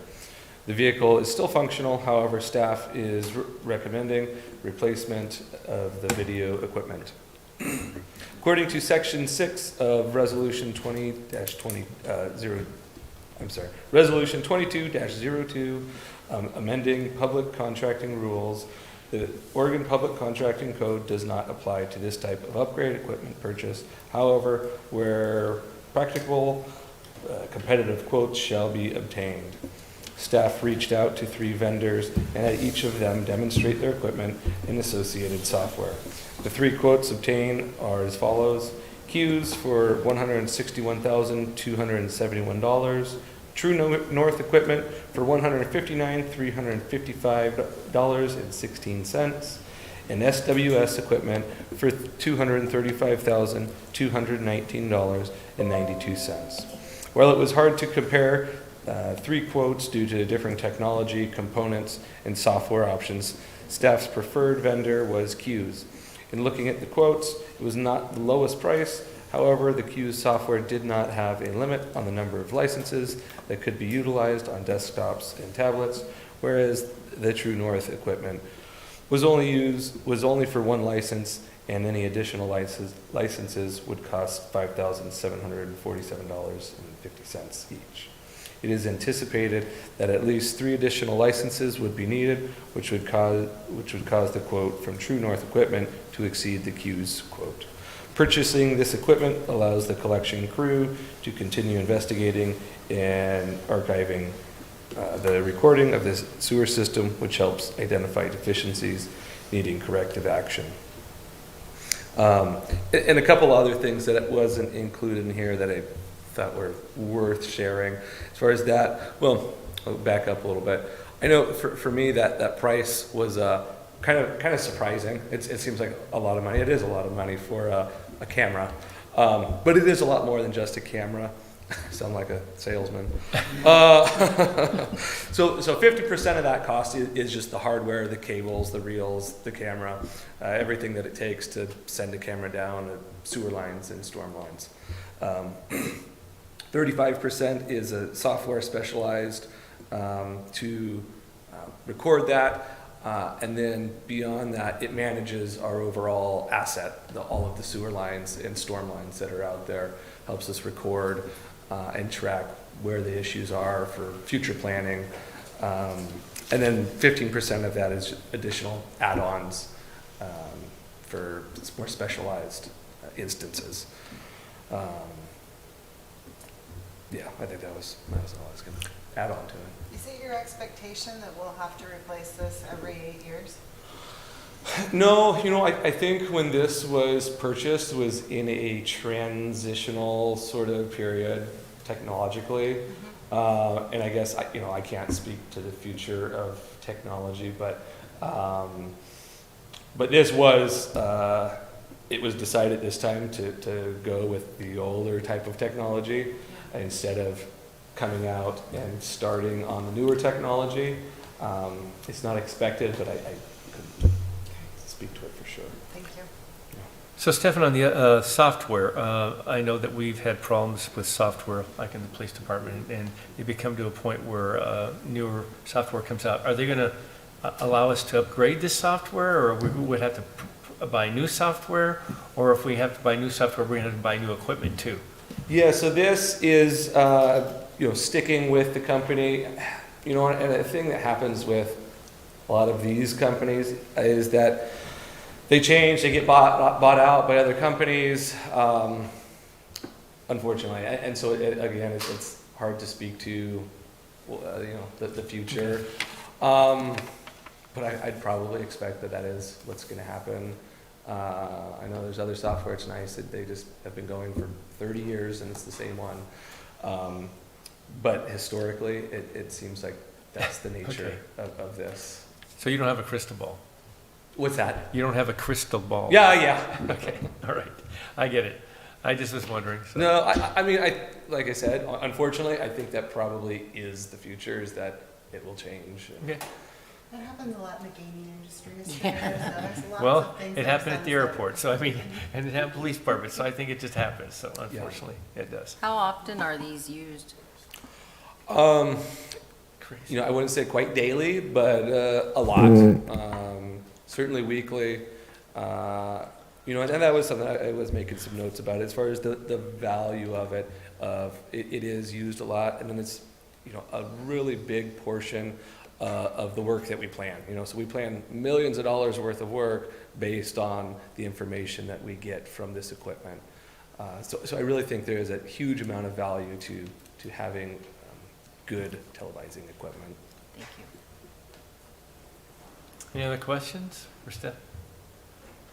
The vehicle is still functional, however, staff is recommending replacement of the video equipment. According to Section 6 of Resolution 22-02, amending public contracting rules, the Oregon Public Contracting Code does not apply to this type of upgrade equipment purchase. However, where practicable, competitive quotes shall be obtained. Staff reached out to 3 vendors and had each of them demonstrate their equipment and associated software. The 3 quotes obtained are as follows. Coos for $161,271. True North equipment for $159,355.16. And SWS equipment for $235,219.92. While it was hard to compare 3 quotes due to different technology, components, and software options, staff's preferred vendor was Coos. In looking at the quotes, it was not the lowest price. However, the Coos software did not have a limit on the number of licenses that could be utilized on desktops and tablets, whereas the True North equipment was only for 1 license, and any additional licenses would cost $5,747.50 each. It is anticipated that at least 3 additional licenses would be needed, which would cause the quote from True North equipment to exceed the Coos quote. Purchasing this equipment allows the collection crew to continue investigating and archiving the recording of this sewer system, which helps identify deficiencies needing corrective action. And a couple other things that wasn't included in here that I thought were worth sharing. As far as that, well, I'll back up a little bit. I know for me that price was kind of surprising. It seems like a lot of money. It is a lot of money for a camera, but it is a lot more than just a camera. Sound like a salesman. So 50% of that cost is just the hardware, the cables, the reels, the camera, everything that it takes to send a camera down sewer lines and storm lines. 35% is a software specialized to record that. And then beyond that, it manages our overall asset, all of the sewer lines and storm lines that are out there, helps us record and track where the issues are for future planning. And then 15% of that is additional add-ons for more specialized instances. Yeah, I think that was all I was going to add on to it. Is it your expectation that we'll have to replace this every 8 years? No, I think when this was purchased, it was in a transitional sort of period technologically. And I guess, I can't speak to the future of technology, but this was, it was decided this time to go with the older type of technology instead of coming out and starting on the newer technology. It's not expected, but I couldn't speak to it for sure. Thank you. So Stefan, on the software, I know that we've had problems with software, like in the police department, and they become to a point where newer software comes out. Are they going to allow us to upgrade this software, or we would have to buy new software? Or if we have to buy new software, we're going to have to buy new equipment too? Yeah, so this is sticking with the company, and the thing that happens with a lot of these companies is that they change, they get bought out by other companies, unfortunately. And so, again, it's hard to speak to, the future. But I'd probably expect that is what's going to happen. I know there's other software, it's nice that they just have been going for 30 years and it's the same one. But historically, it seems like that's the nature of this. So you don't have a crystal ball? What's that? You don't have a crystal ball? Yeah. Okay, all right. I get it. I just was wondering. So. No, I mean, like I said, unfortunately, I think that probably is the future, is that it will change. Okay. That happens a lot in the gaming industry. There's lots Well, of things it that happened at the sunset. airport, so I mean, and it happened at police department, so I think it just happens, so unfortunately, it does. How often are these used? Crazy. I wouldn't say quite daily, but a lot. Certainly weekly. And that was something I was making some notes about as far as the value of it. It is used a lot, and then it's a really big portion of the work that we plan. So we plan millions of dollars worth of work based on the information that we get from this equipment. So I really think there is a huge amount of value to having good televising equipment. Thank you. Any other questions for Steph?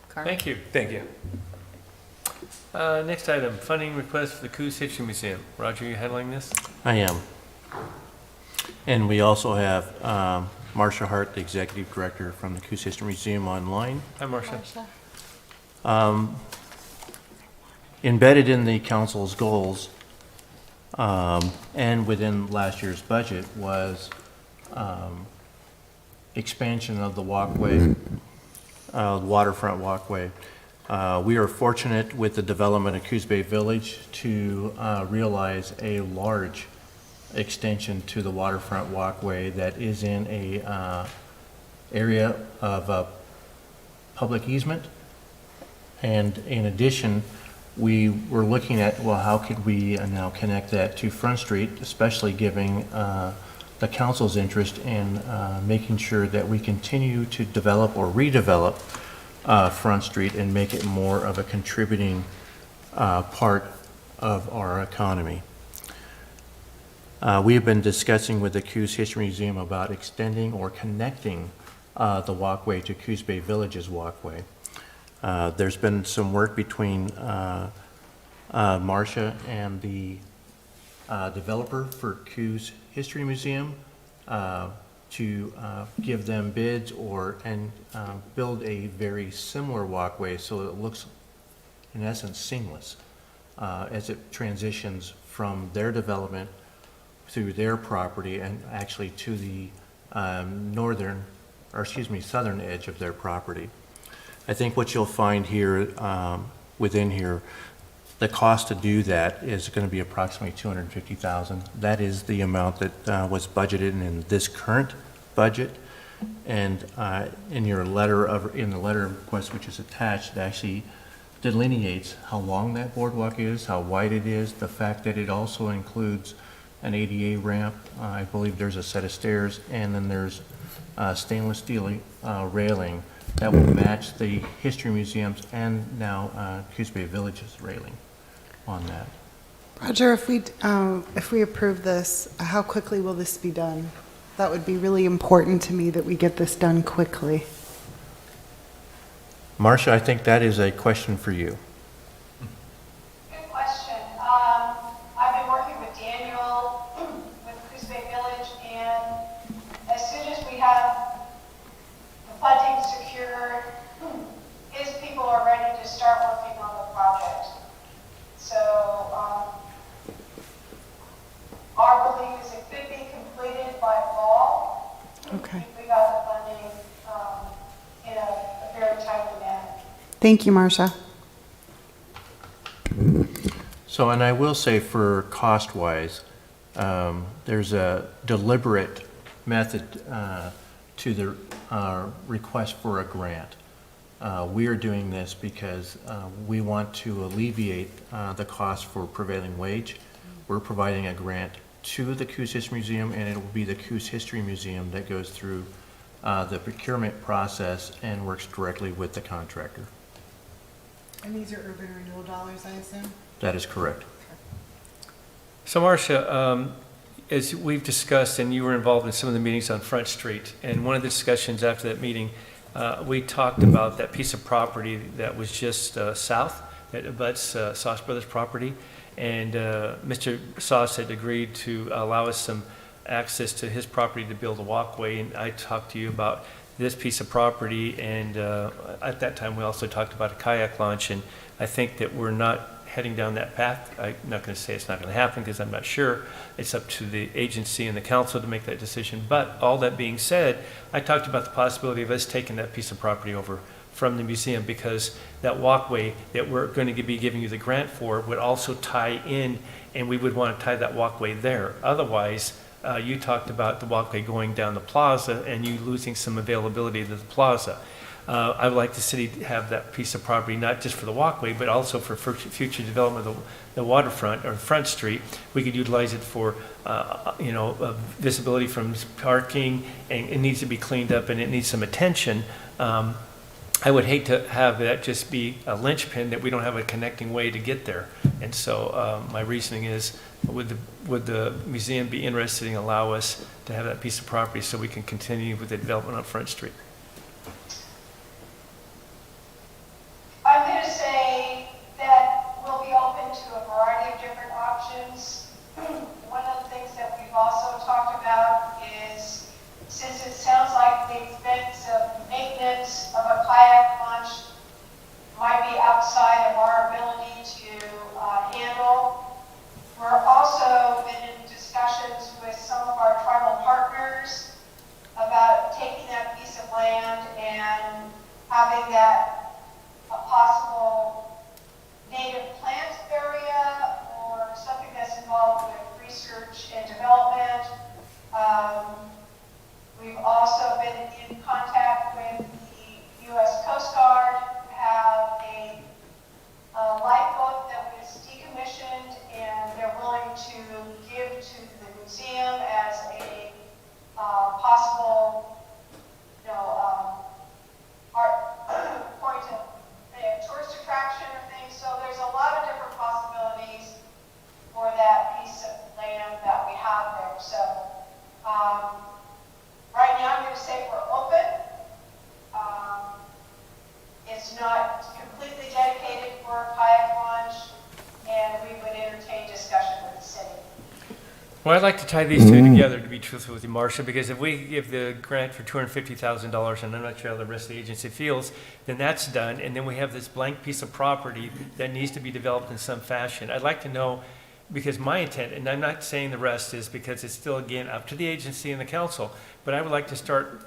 Carmen? Thank you. Thank you. Next item, funding request for the Coos History Museum. Roger, you handling this? I am. And we also have Marcia Hart, the Executive Director from the Coos History Museum, online. Hi, Marcia. Embedded in the council's goals and within last year's budget was expansion of the walkway, waterfront walkway. We are fortunate with the development of Coos Bay Village to realize a large extension to the waterfront walkway that is in a area of public easement. And in addition, we were looking at, well, how could we now connect that to Front Street, especially giving the council's interest in making sure that we continue to develop or redevelop Front Street and make it more of a contributing part of our economy. We have been discussing with the Coos History Museum about extending or connecting the walkway to Coos Bay Village's walkway. There's been some work between Marcia and the developer for Coos History Museum to give them bids and build a very similar walkway so it looks, in essence, seamless as it transitions from their development through their property and actually to the southern edge of their property. I think what you'll find here, within here, the cost to do that is going to be approximately $250,000. That is the amount that was budgeted in this current budget. And in the letter of request, which is attached, it actually delineates how long that boardwalk is, how wide it is, the fact that it also includes an ADA ramp. I believe there's a set of stairs, and then there's stainless steel railing that will match the History Museum's and now Coos Bay Village's railing on that. Roger, if we approve this, how quickly will this be done? That would be really important to me that we get this done quickly. Marcia, I think that is a question for you. Good question. I've been working with Daniel with Coos Bay Village, and as soon as we have the funding secured, his people are ready to start working on the project. So our belief is it could be completed by fall. Okay. If we got the funding in a very timely manner. Thank you, Marcia. So, and I will say for cost-wise, there's a deliberate method to the request for a grant. We are doing this because we want to alleviate the cost for prevailing wage. We're providing a grant to the Coos History Museum, and it will be the Coos History Museum that goes through the procurement process and works directly with the contractor. And these are urban renewal dollars, I assume? That is correct. So Marcia, as we've discussed, and you were involved in some of the meetings on Front Street, and one of the discussions after that meeting, we talked about that piece of property that was just south, that abuts Sauce Brothers property, and Mr. Sauce had agreed to allow us some access to his property to build a walkway, and I talked to you about this piece of property, and at that time we also talked about a kayak launch, and I think that we're not heading down that path. I'm not going to say it's not going to happen because I'm not sure. It's up to the agency and the council to make that decision. But all that being said, I talked about the possibility of us taking that piece of property over from the museum, because that walkway that we're going to be giving you the grant for would also tie in, and we would want to tie that walkway there. Otherwise, you talked about the walkway going down the plaza and you losing some availability to the plaza. I would like the city to have that piece of property, not just for the walkway, but also for future development of the waterfront or Front Street. We could utilize it for, visibility from parking, and it needs to be cleaned up and it needs some attention. I would hate to have that just be a linchpin that we don't have a connecting way to get there. And so my reasoning is, would the museum be interested in allow us to have that piece of property so we can continue with the development on Front Street? I'm going to say that we'll be open to a variety of different options. One of the things that we've also talked about is, since it sounds like the expense of maintenance of a kayak launch might be outside of our ability to handle, we're also been in discussions with some of our tribal partners about taking that piece of land and having that a possible native plant area or something that's involved with research and development. We've also been in contact with the U.S. Coast Guard, have a lifeboat that was decommissioned, and they're willing to give to the museum as a possible, art point of tourist attraction or things. So there's a lot of different possibilities for that piece of land that we have there. So right now I'm going to say we're open. It's not completely dedicated for a kayak launch, and we would entertain discussion with the city. Well, I'd like to tie these two together, to be truthful with you, Marcia, because if we give the grant for $250,000, and I'm not sure how the rest of the agency feels, then that's done, and then we have this blank piece of property that needs to be developed in some fashion. I'd like to know, because my intent, and I'm not saying the rest is because it's still, again, up to the agency and the council, but I would like to start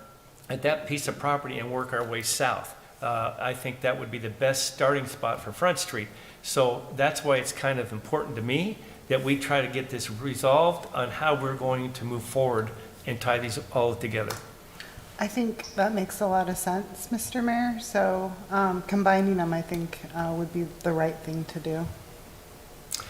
at that piece of property and work our way south. I think that would be the best starting spot for Front Street. So that's why it's kind of important to me that we try to get this resolved on how we're going to move forward and tie these all together. I think that makes a lot of sense, Mr. Mayor. So combining them, I think, would be the right thing to do.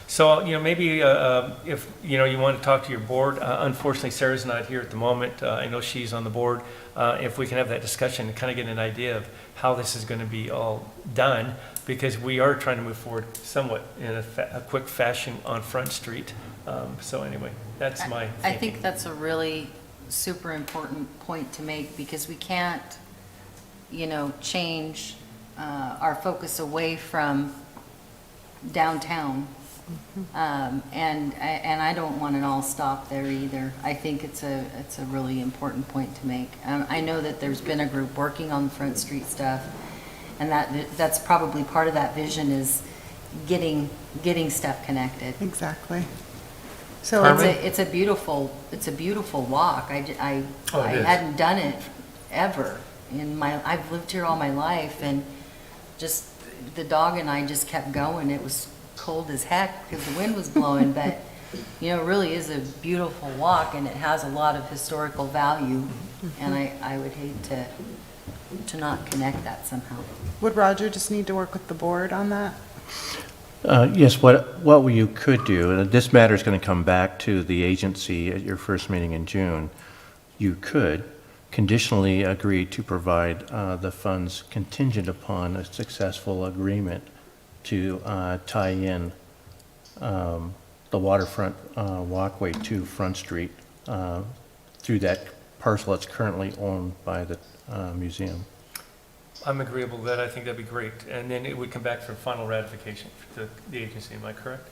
So, maybe if, you want to talk to your board, unfortunately, Sarah's not here at the moment. I know she's on the board. If we can have that discussion and kind of get an idea of how this is going to be all done, because we are trying to move forward somewhat in a quick fashion on Front Street. So anyway, that's my thinking. I think that's a really super important point to make, because we can't, change our focus away from downtown. And I don't want it all stop there either. I think it's a really important point to make. I know that there's been a group working on the Front Street stuff, and that's probably part of that vision is getting stuff connected. Exactly. So It's a beautiful walk. I hadn't done it ever I've lived here all my life, and just the dog and I just kept going. It was cold as heck because the wind was blowing, but it really is a beautiful walk, and it has a lot of historical value, and I would hate to not connect that somehow. Would Roger just need to work with the board on that? Yes, what you could do, and this matter is going to come back to the agency at your first meeting in June, you could conditionally agree to provide the funds contingent upon a successful agreement to tie in the waterfront walkway to Front Street through that parcel that's currently owned by the museum. I'm agreeable to that. I think that'd be great. And then it would come back for final ratification for the agency. Am I correct?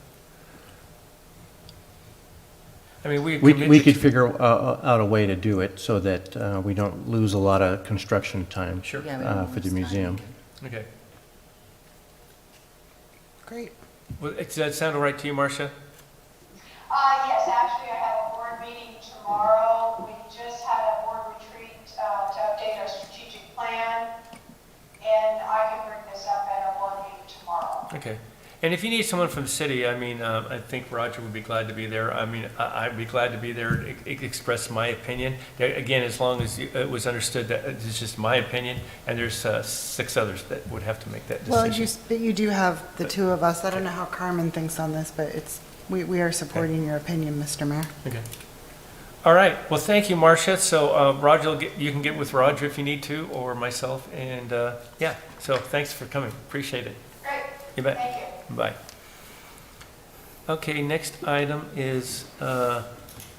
I mean, We could figure out a way to do it so that we don't lose a lot of construction time Sure. Yeah, we don't for the lose time. museum. Okay. Great. Well, does that sound all right to you, Marcia? Yes, actually, I have a board meeting tomorrow. We just had a board retreat to update our strategic plan, and I can bring this up at a board meeting tomorrow. Okay. And if you need someone from the city, I mean, I think Roger would be glad to be there. I mean, I'd be glad to be there, express my opinion. Again, as long as it was understood that it's just my opinion, and there's 6 others that would have to make that Well, decision. but you do have the two of us. I don't know how Carmen thinks on this, but we are supporting your opinion, Mr. Mayor. Okay. All right. Well, thank you, Marcia. So, Roger, you can get with Roger if you need to, or myself. And yeah, so thanks for coming. Appreciate it. Great. You bet. Thank you. Bye. Okay, next item is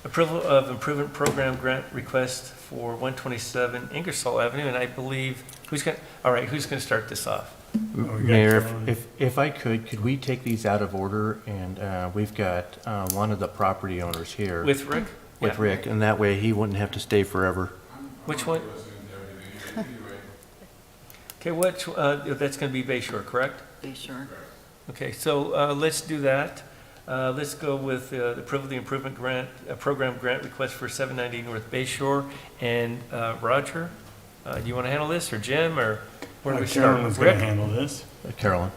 approval of improvement program grant request for 127 Ingersoll Avenue, and I believe, who's going to start this off? we got Mayor, Carolyn. if I could we take these out of order? And we've got one of the property owners here. With Rick? With Yeah. Rick, and that way he wouldn't have to stay forever. Which one? Okay, that's going to be Bayshore, correct? Be sure. Okay, so let's do that. Let's go with the approval of the improvement grant, program grant request for 790 North Bayshore. And Roger, do you want to handle this, or Jim, or where do we start? Carolyn was going Rick? to handle this. Carolyn.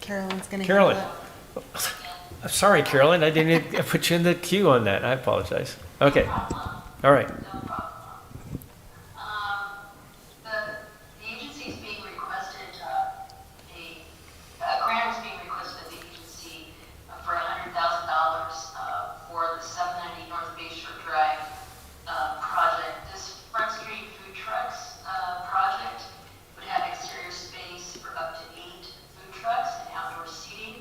Carolyn's going to Carolyn. handle it. I'm sorry, Carolyn, I didn't put you in the queue on that. I apologize. Okay, all right. The agency is being requested, a grant is being requested of the agency for $100,000 for the 790 North Bayshore Drive project. This Front Street Food Trucks project would have exterior space for up to 8 food trucks and outdoor seating.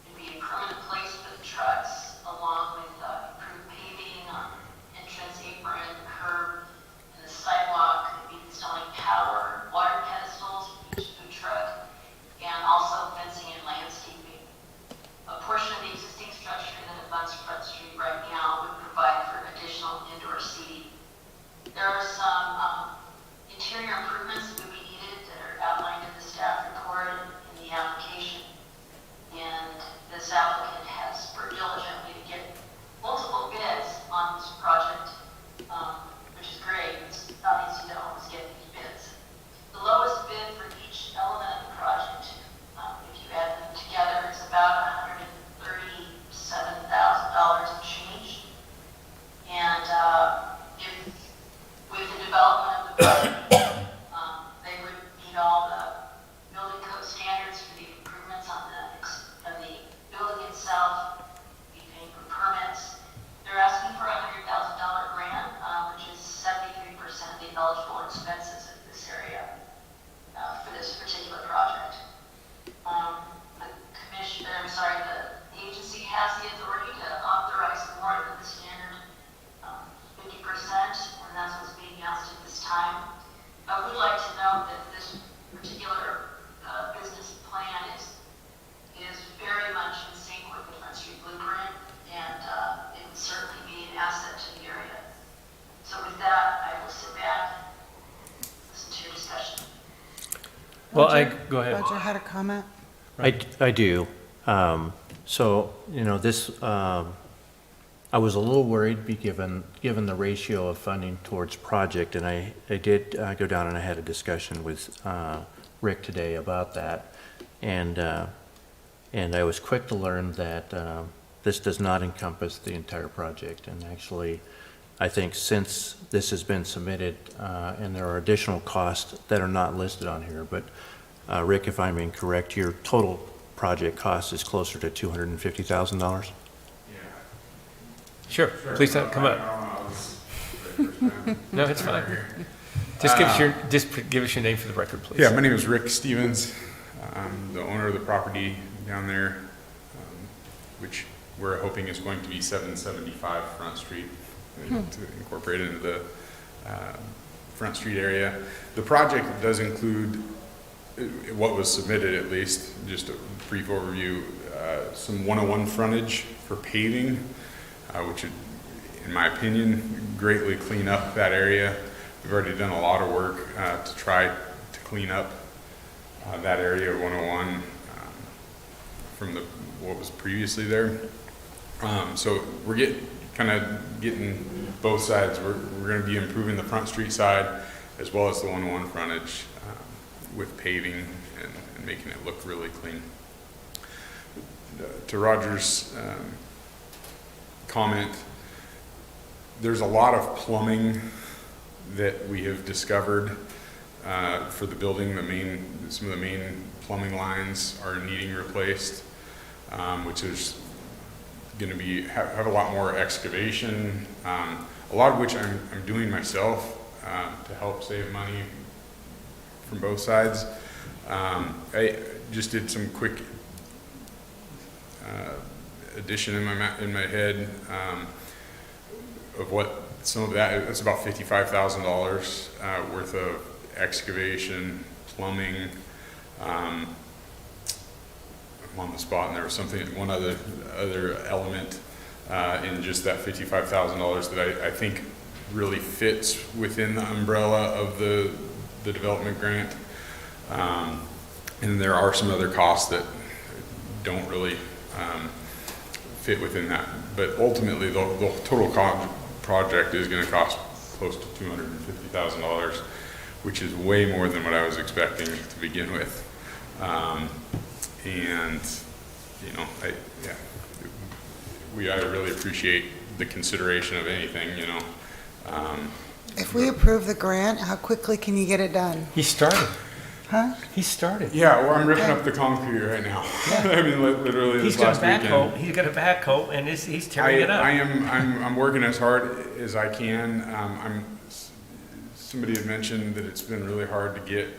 It'd be a permanent place for the trucks, along with improved paving on entrance apron, curb, and the sidewalk. It'd be installing power, water pedestals for each food truck, and also fencing and landscaping. A portion of the existing structure that abuts Front Street right now would provide for additional indoor seating. There are some interior improvements that would be needed that are outlined in the staff report and in the application. And this applicant has worked diligently to get multiple bids on this project, which is great. It's not easy to always get these bids. The lowest bid for each element of the project, if you add them together, is about $137,000 and change. And if, with the development of the project, they would meet all the building code standards for the improvements on the building itself, be paying for permits. They're asking for a $100,000 grant, which is 73% of the eligible expenses in this area for this particular project. The agency has the authority to authorize more than the standard 50%, and that's what's being asked at this time. I would like to note that this particular business plan is very much in sync with the Front Street Blueprint, and it would certainly be an asset to the area. So with that, I will sit back, listen to your discussion. Well, go ahead. Roger had a comment. I do. So, this, I was a little worried, given the ratio of funding towards project, and I did go down and I had a discussion with Rick today about that, and I was quick to learn that this does not encompass the entire project, and actually, I think since this has been submitted, and there are additional costs that are not listed on here, but Rick, if I'm incorrect, your total project cost is closer to $250,000. Sure, please come up. No, it's fine. Just give us your name for the record, please. Yeah, my name is Rick Stevens. I'm the owner of the property down there, which we're hoping is going to be 775 Front Street, to incorporate into the Front Street area. The project does include, what was submitted at least, just a brief overview, some 101 frontage for paving, which would, in my opinion, greatly clean up that area. We've already done a lot of work to try to clean up that area of 101 from what was previously there. So we're getting both sides. We're going to be improving the Front Street side as well as the 101 frontage with paving and making it look really clean. To Roger's comment, there's a lot of plumbing that we have discovered for the building. Some of the main plumbing lines are needing replaced, which is going to have a lot more excavation, a lot of which I'm doing myself to help save money from both sides. I just did some quick addition in my head of what some of that. It's about $55,000 worth of excavation, plumbing. I'm on the spot, and there was one other element in just that $55,000 that I think really fits within the umbrella of the development grant. And there are some other costs that don't really fit within that. But ultimately, the total project is going to cost close to $250,000, which is way more than what I was expecting to begin with. And I really appreciate the consideration of anything, If we approve the grant, how quickly can you get it done? He started. Huh? He started. Yeah, well, I'm ripping up the concrete right now. I mean, literally this last weekend. He's got a backhoe, and he's tearing it up. I'm working as hard as I can. Somebody had mentioned that it's been really hard to get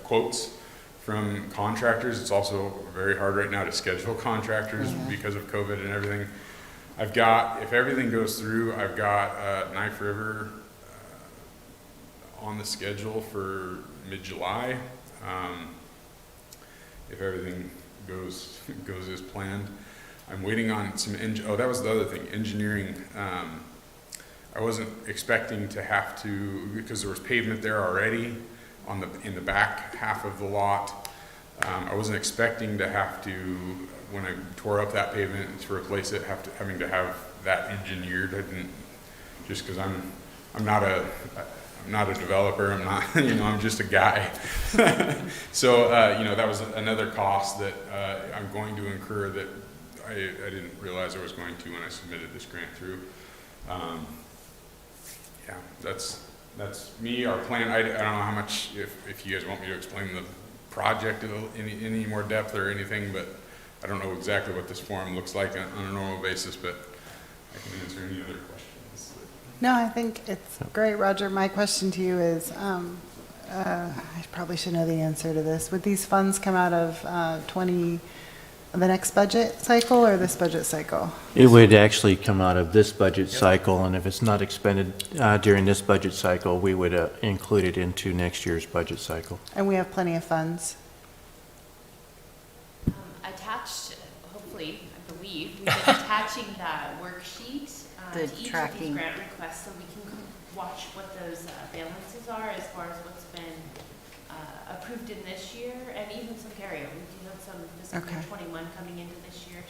quotes from contractors. It's also very hard right now to schedule contractors because of COVID and everything. If everything goes through, I've got Knife River on the schedule for mid-July. If everything goes as planned. I'm waiting on some, that was the other thing, engineering. I wasn't expecting to have to, because there was pavement there already in the back half of the lot. I wasn't expecting to have to, when I tore up that pavement to replace it, having to have that engineered. I didn't, just because I'm not a developer. I'm not, I'm just a guy. So, that was another cost that I'm going to incur that I didn't realize I was going to when I submitted this grant through. That's me, our plan. I don't know how much, if you guys want me to explain the project in any more depth or anything, but I don't know exactly what this form looks like on a normal basis, but I can answer any other questions. No, I think it's great, Roger. My question to you is, I probably should know the answer to this. Would these funds come out of the next budget cycle or this budget cycle? It would actually come out of this budget cycle, and if it's not expended during this budget cycle, we would include it into next year's budget cycle. And we have plenty of funds. Attached, hopefully, I believe, we've been attaching that worksheet to each of these grant requests so we can watch what those balances are as far as what's been approved in this year, and even some carryover. We do have some fiscal year 21 coming into this year,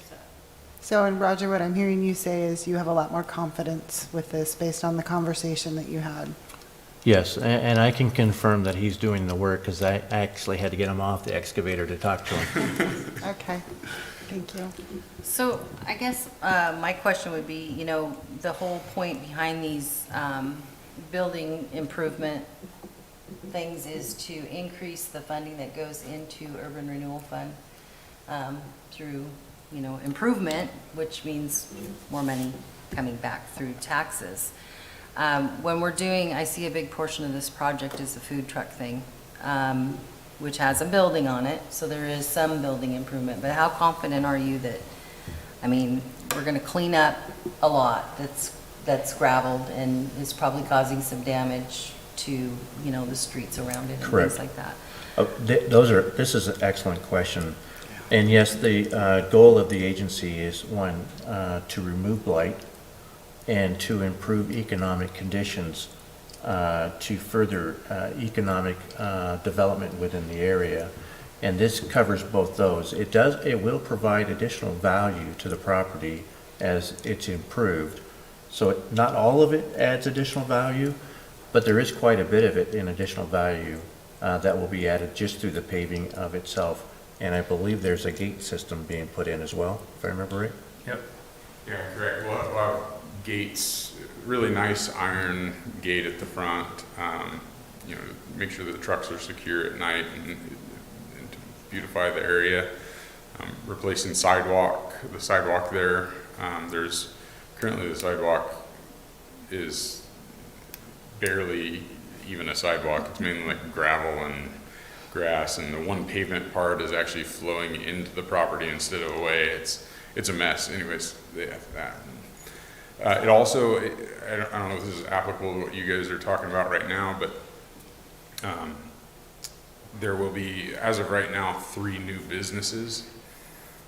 So, and Roger, what I'm hearing you say is you have a lot more confidence with this based on the conversation that you had. Yes, and I can confirm that he's doing the work because I actually had to get him off the excavator to talk to him. Okay, thank you. So I guess my question would be, the whole point behind these building improvement things is to increase the funding that goes into urban renewal fund through, improvement, which means more money coming back through taxes. When we're doing, I see a big portion of this project is the food truck thing, which has a building on it, so there is some building improvement. But how confident are you that, we're gonna clean up a lot that's gravelled and is probably causing some damage to, the streets around it and Correct. things like that? This is an excellent question. And yes, the goal of the agency is, one, to remove blight and to improve economic conditions, to further economic development within the area. And this covers both those. It will provide additional value to the property as it's improved. So not all of it adds additional value, but there is quite a bit of it in additional value that will be added just through the paving of itself. And I believe there's a gate system being put in as well, if I remember right. Yep. Yeah, correct. We'll have gates, really nice iron gate at the front, make sure that the trucks are secure at night and to beautify the area. Replacing the sidewalk there. Currently the sidewalk is barely even a sidewalk. It's mainly like gravel and grass, and the one pavement part is actually flowing into the property instead of away. It's a mess. Anyways, they have that. It also, I don't know if this is applicable to what you guys are talking about right now, but there will be, as of right now, 3 new businesses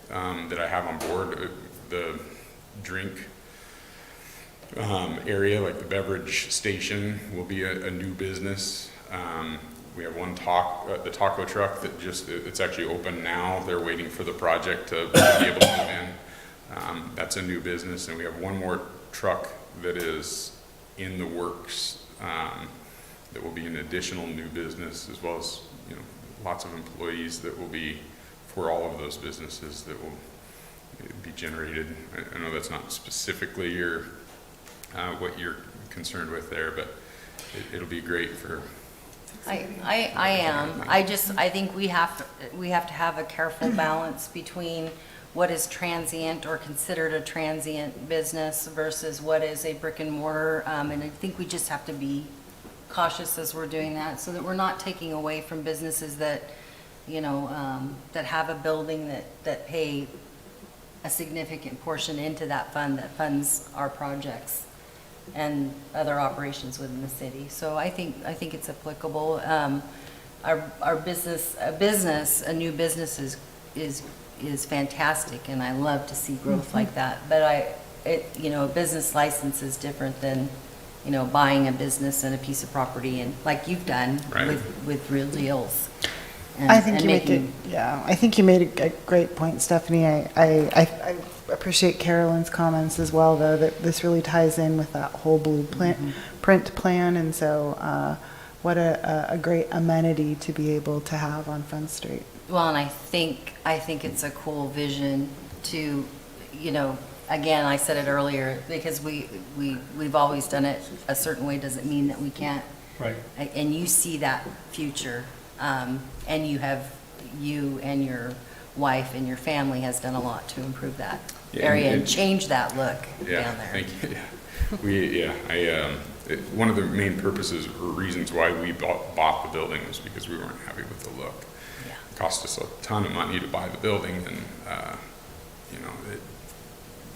that I have on board. The drink area, like the beverage station, will be a new business. We have one the taco truck that it's actually open now. They're waiting for the project to be able to move in. That's a new business. And we have one more truck that is in the works that will be an additional new business, as well as lots of employees that will be for all of those businesses that will be generated. I know that's not specifically what you're concerned with there, but it'll be great for. I am. I think we have to have a careful balance between what is transient or considered a transient business versus what is a brick and mortar. And I think we just have to be cautious as we're doing that, so that we're not taking away from businesses that, that have a building that pay a significant portion into that fund that funds our projects and other operations within the city. So I think it's applicable. A new business is fantastic, and I love to see growth like that. But a business license is different than, buying a business and a piece of property, and like you've done with real deals. I think you made a great point, Stephanie. I appreciate Carolyn's comments as well, though, that this really ties in with that whole blueprint plan, and so what a great amenity to be able to have on Front Street. Well, and I think it's a cool vision to, again, I said it earlier, because we've always done it a certain way doesn't mean that we can't. Right. And you see that future, and you and your wife and your family has done a lot to improve that area and change that look down there. Thank you. One of the main purposes or reasons why we bought the building was because we weren't happy with the look. Yeah. It cost us a ton of money to buy the building, and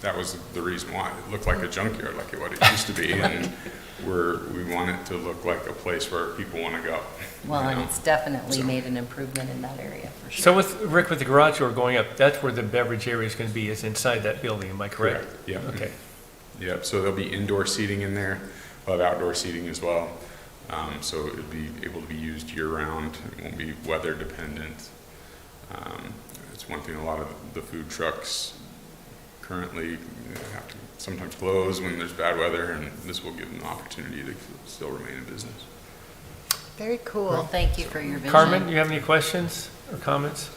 that was the reason why. It looked like a junkyard, like what it used to be, and we want it to look like a place where people want to go. Well, and it's definitely made an improvement in that area, for sure. So with the garage door going up, that's where the beverage area is going to be, is inside that building, am I correct? Yeah. Okay. Yep, so there'll be indoor seating in there. We'll have outdoor seating as well. So it'll be able to be used year-round. It won't be weather-dependent. It's one thing, a lot of the food trucks currently have to sometimes close when there's bad weather, and this will give them the opportunity to still remain in business. Very cool. Well, thank you for your vision. Carmen, you have any questions or comments?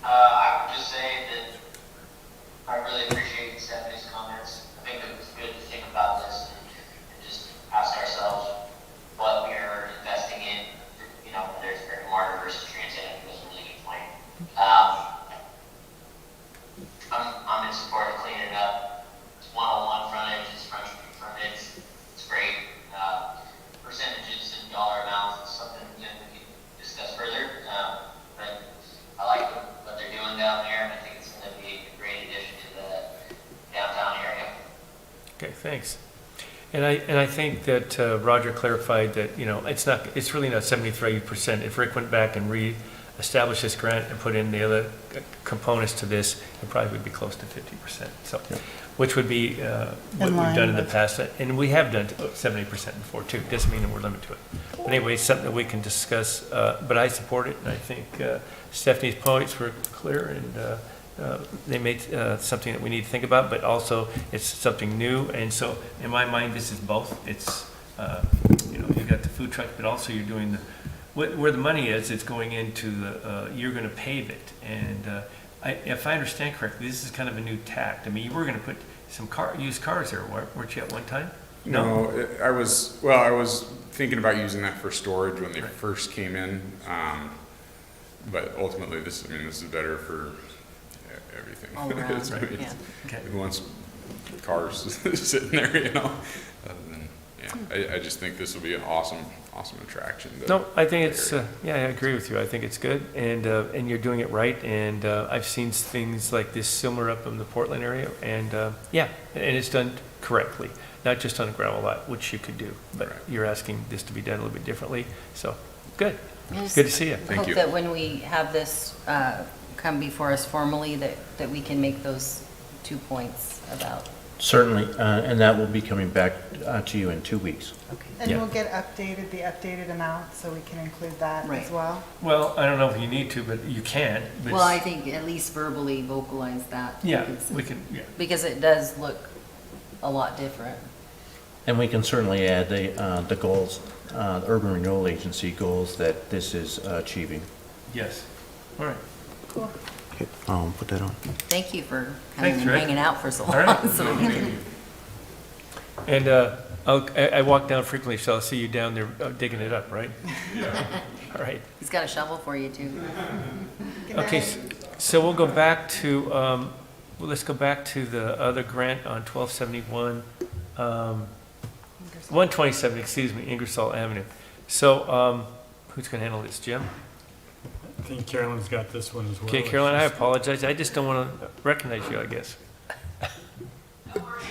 I would just say that I really appreciate Stephanie's comments. I think it was good to think about this and just ask Okay, thanks. And I think that Roger clarified that, it's really not 73%. If Rick went back and re-established this grant and put in the other components to this, it probably would be close to 50%. So, which would be what we've done in the past. And we have done 70% before too. Doesn't mean that we're limited to it. But anyway, it's something that we can discuss. But I support it, and I think Stephanie's points were clear, and they made something that we need to think about, but also it's something new. And so in my mind, this is both. It's, you've got the food truck, but also you're doing where the money is, it's going into you're going to pave it. And if I understand correctly, this is kind of a new tact. I mean, you were going to put some used cars there, weren't you, at one time? No, I was thinking about using that for storage when they first came in. But ultimately, this is better for everything. All around, It's- right, it's- yeah. Who wants cars sitting there, Other than, I just think this will be an awesome attraction. No, I think it's, I agree with you. I think it's good, and you're doing it right. And I've seen things like this similar up in the Portland area, and and it's done correctly, not just on a gravel lot, which you could do, but you're asking this to be done a little bit differently. So, good. Good to see you. Thank you. Hope that when we have this come before us formally, that we can make those 2 points about. Certainly, and that will be coming back to you in 2 weeks. Okay. And Yeah. we'll get the updated amount, so we can include that Right. as well. Well, I don't know if you need to, but you can. But Well, I think at least verbally vocalize that. yeah, because- we can. Yeah. Because it does look a lot different. And we can certainly add the goals, the Urban Renewal Agency goals that this is achieving. Yes. All right. Cool. Okay, I'll put that on. Thank you for Thanks, coming and Rick. hanging out for so All right. long. So we can- And I walk down frequently, so I'll see you down there digging it up, right? Yeah. All right. He's got a shovel for you too. Okay, so we'll go back to, let's go back to the other grant on 1271, 127, excuse me, Ingersoll Avenue. So who's going to handle this, Jim? I think Carolyn's got this one as well. Okay, Caroline, I apologize. I just don't want to recognize you, I guess. No worries.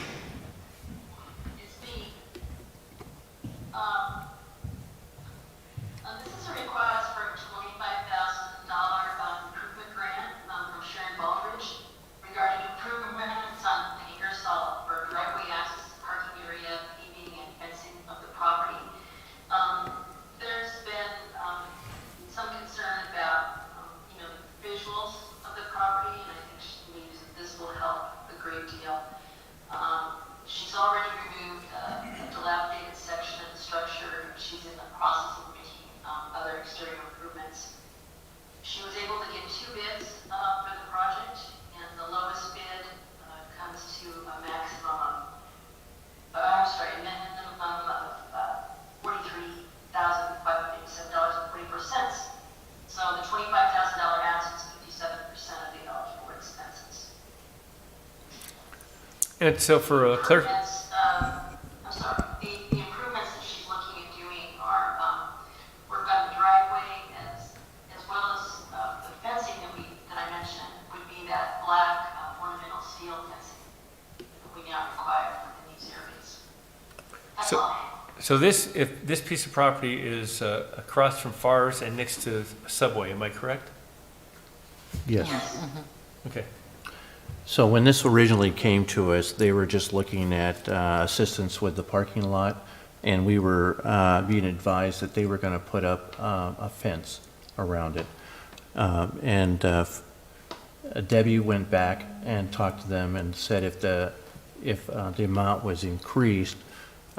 It's me. This is a request for a $25,000 improvement grant from Sharon Baldridge regarding improvements on Ingersoll for driveway access, parking area, paving, and fencing of the property. There's been some concern about, the visuals of the property, and I think she believes that this will help a great deal. She's already removed a dilapidated section of the structure. She's in the process of making other exterior improvements. She was able to get 2 bids for the project, and the lowest bid comes to a minimum of $43,587.44. So the $25,000 ask is 57% of the eligible expenses. And so for clear, Improvements, I'm sorry, the improvements that she's looking at doing are work on the driveway as well as the fencing that I mentioned would be that black ornamental steel fencing that we now require in these areas. That's So- all. so if this piece of property is across from Farr's and next to Subway, am I correct? Yes. Okay. So when this originally came to us, they were just looking at assistance with the parking lot, and we were being advised that they were going to put up a fence around it. Debbie went back and talked to them and said if the amount was increased,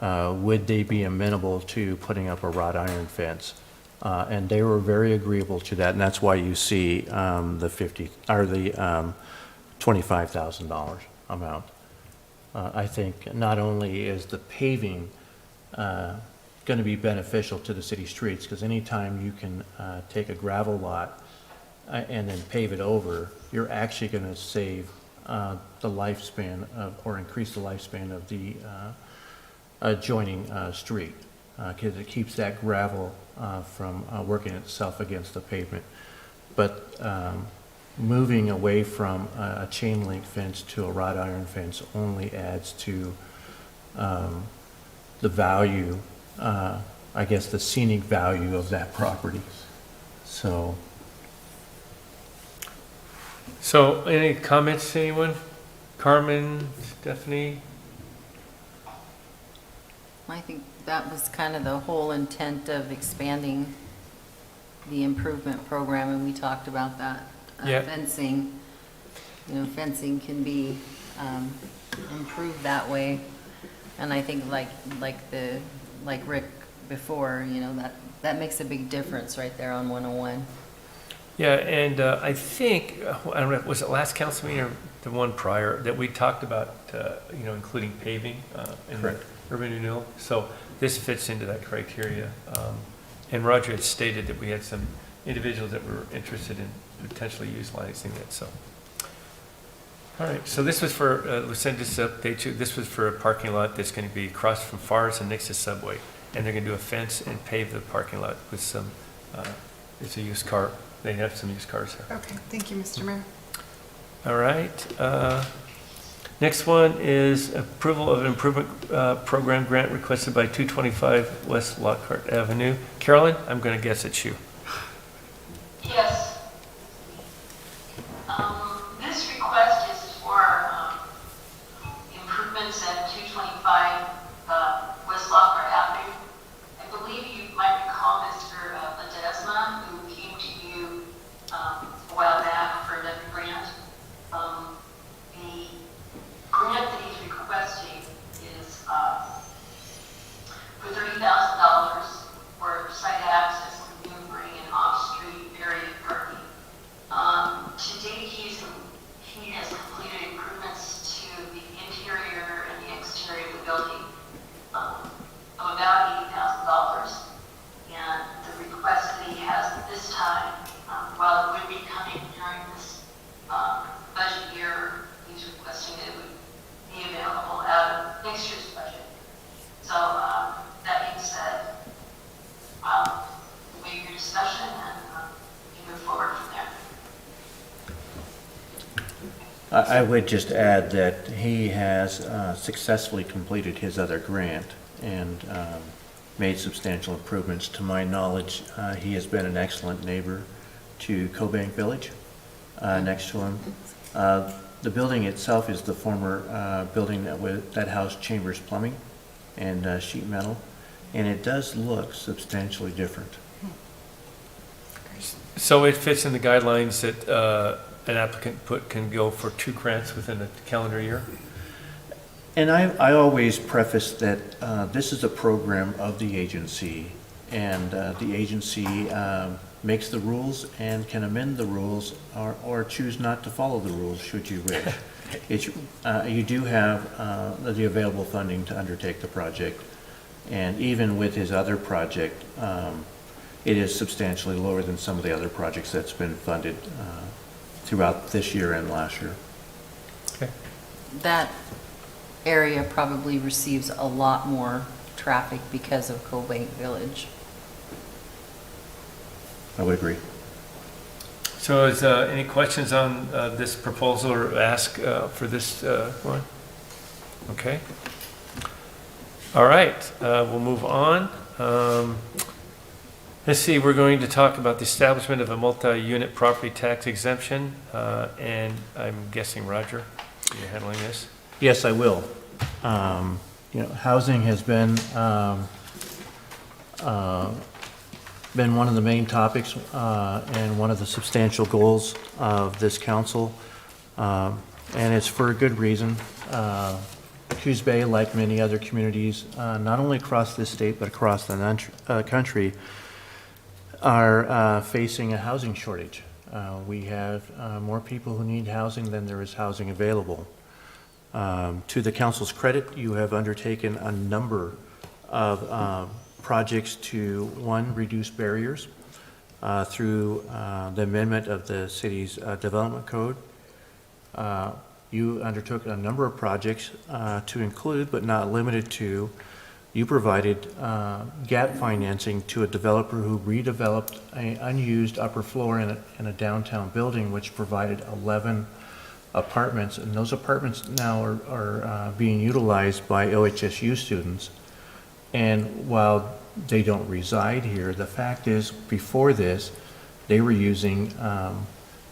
would they be amenable to putting up a wrought iron fence? And they were very agreeable to that, and that's why you see the $25,000 amount. I think not only is the paving going to be beneficial to the city streets, because anytime you can take a gravel lot and then pave it over, you're actually going to save the lifespan or increase the lifespan of the adjoining street, because it keeps that gravel from working itself against the pavement. But moving away from a chain link fence to a wrought iron fence only adds to the value, I guess the scenic value of that property. So, So any comments, anyone? Carmen, Stephanie? I think that was kind of the whole intent of expanding the improvement program, and we talked about that. Yeah. Fencing, fencing can be improved that way. And I think like Rick before, that makes a big difference right there on 101. Yeah, and I think, I don't know, was it last council meeting or the one prior, that we talked about, including paving in the Correct. urban renewal? So this fits into that criteria. And Roger had stated that we had some individuals that were interested in potentially utilizing it, so. All right, so this was for, Lucinda, just to update you, this was for a parking lot that's going to be across from Fars and next to Subway. And they're going to do a fence and pave the parking lot with some, it's a used car, they have some used cars there. Okay, thank you, Mr. Mayor. All right, next one is approval of an improvement program grant requested by 225 West Lockhart Avenue. Carolyn, I'm going to guess it's you. Yes. This request is for improvements at 225 West Lockhart Avenue. I believe you might recall Mr. Ledesma, who came to you a while back for another grant. The grant that he's requesting is for $30,000 for site access, maneuvering, and off-street area parking. To date, he has completed improvements to the interior and the exterior of the building of about $80,000. And the request that he has at this time, while it would be coming during this budget year, he's requesting that it would be available out of next year's budget. So that being said, we'll your discussion and we can move forward from there. I would just add that he has successfully completed his other grant and made substantial improvements. To my knowledge, he has been an excellent neighbor to Cobank Village next to him. The building itself is the former building that housed Chambers Plumbing and sheet metal, and it does look substantially different. So it fits in the guidelines that an applicant can go for 2 grants within a calendar year? And I always preface that this is a program of the agency, and the agency makes the rules and can amend the rules or choose not to follow the rules should you wish. You do have the available funding to undertake the project, and even with his other project, it is substantially lower than some of the other projects that's been funded throughout this year and last year. Okay. That area probably receives a lot more traffic because of Cobank Village. I would agree. So is any questions on this proposal or ask for this one? Okay. All right, we'll move on. Let's see, we're going to talk about the establishment of a multi-unit property tax exemption, and I'm guessing, Roger, you're handling this? Yes, I will. Housing has been one of the main topics and one of the substantial goals of this council, and it's for a good reason. Coos Bay, like many other communities, not only across this state but across the country, are facing a housing shortage. We have more people who need housing than there is housing available. To the council's credit, you have undertaken a number of projects to, one, reduce barriers through the amendment of the city's development code. You undertook a number of projects to include, but not limited to, you provided gap financing to a developer who redeveloped an unused upper floor in a downtown building, which provided 11 apartments, and those apartments now are being utilized by OHSU students. And while they don't reside here, the fact is, before this, they were using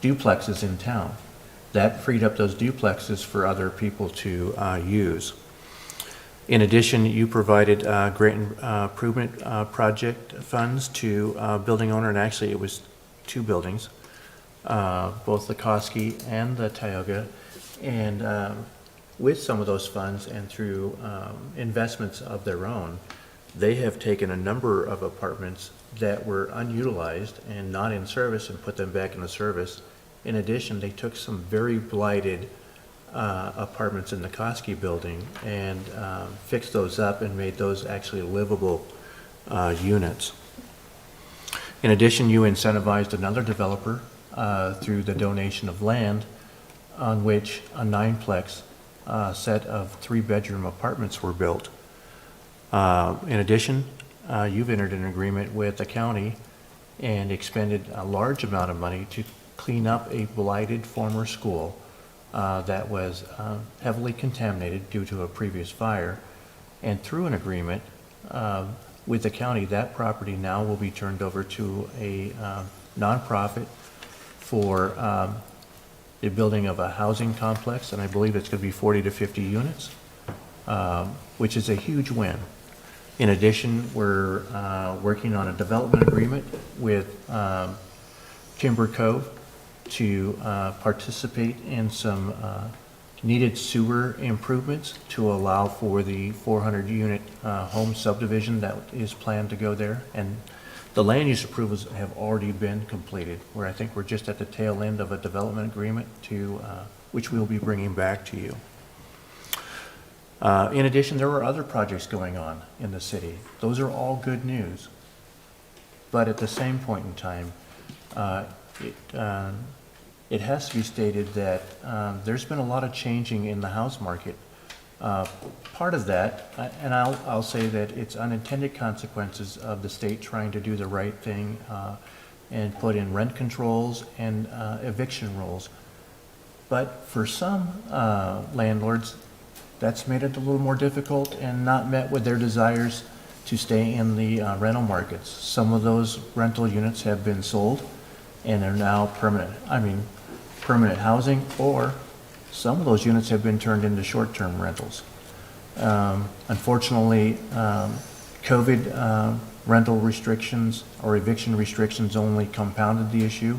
duplexes in town. That freed up those duplexes for other people to use. In addition, you provided grant improvement project funds to building owner, and actually it was 2 buildings, both the Koski and the Tioga. And with some of those funds and through investments of their own, they have taken a number of apartments that were unutilized and not in service and put them back into service. In addition, they took some very blighted apartments in the Koski building and fixed those up and made those actually livable units. In addition, you incentivized another developer through the donation of land on which a 9-plex set of 3-bedroom apartments were built. In addition, you've entered an agreement with the county and expended a large amount of money to clean up a blighted former school that was heavily contaminated due to a previous fire. And through an agreement with the county, that property now will be turned over to a nonprofit for the building of a housing complex, and I believe it's going to be 40 to 50 units, which is a huge win. In addition, we're working on a development agreement with Timber Cove to participate in some needed sewer improvements to allow for the 400-unit home subdivision that is planned to go there. And the land use approvals have already been completed, where I think we're just at the tail end of a development agreement to which we'll be bringing back to you. In addition, there were other projects going on in the city. Those are all good news. But at the same point in time, it has to be stated that there's been a lot of changing in the house market. Part of that, and I'll say that it's unintended consequences of the state trying to do the right thing and put in rent controls and eviction rules. But for some landlords, that's made it a little more difficult and not met with their desires to stay in the rental markets. Some of those rental units have been sold and are now permanent housing, or some of those units have been turned into short-term rentals. Unfortunately, COVID rental restrictions or eviction restrictions only compounded the issue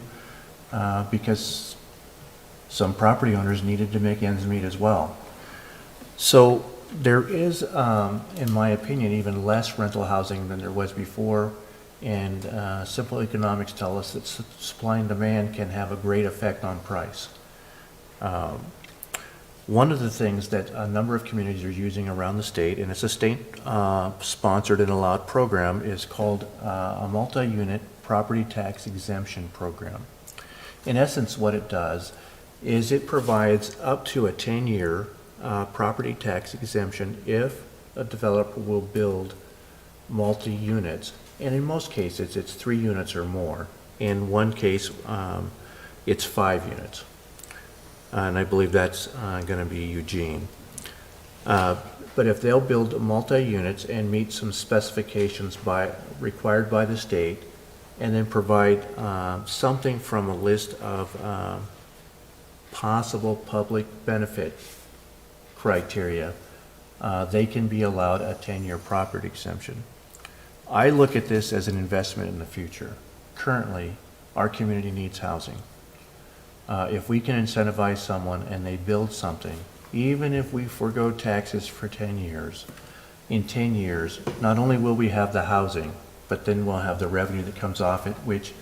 because some property owners needed to make ends meet as well. So there is, in my opinion, even less rental housing than there was before, and simple economics tell us that supply and demand can have a great effect on price. One of the things that a number of communities are using around the state, and it's a state-sponsored and allowed program, is called a multi-unit property tax exemption program. In essence, what it does is it provides up to a 10-year property tax exemption if a developer will build multi-units. And in most cases, it's 3 units or more. In one case, it's 5 units. And I believe that's going to be Eugene. But if they'll build multi-units and meet some specifications required by the state, and then provide something from a list of possible public benefit criteria, they can be allowed a 10-year property exemption. I look at this as an investment in the future. Currently, our community needs housing. If we can incentivize someone and they build something, even if we forego taxes for 10 years, in 10 years, not only will we have the housing, but then we'll have the revenue that comes off it, which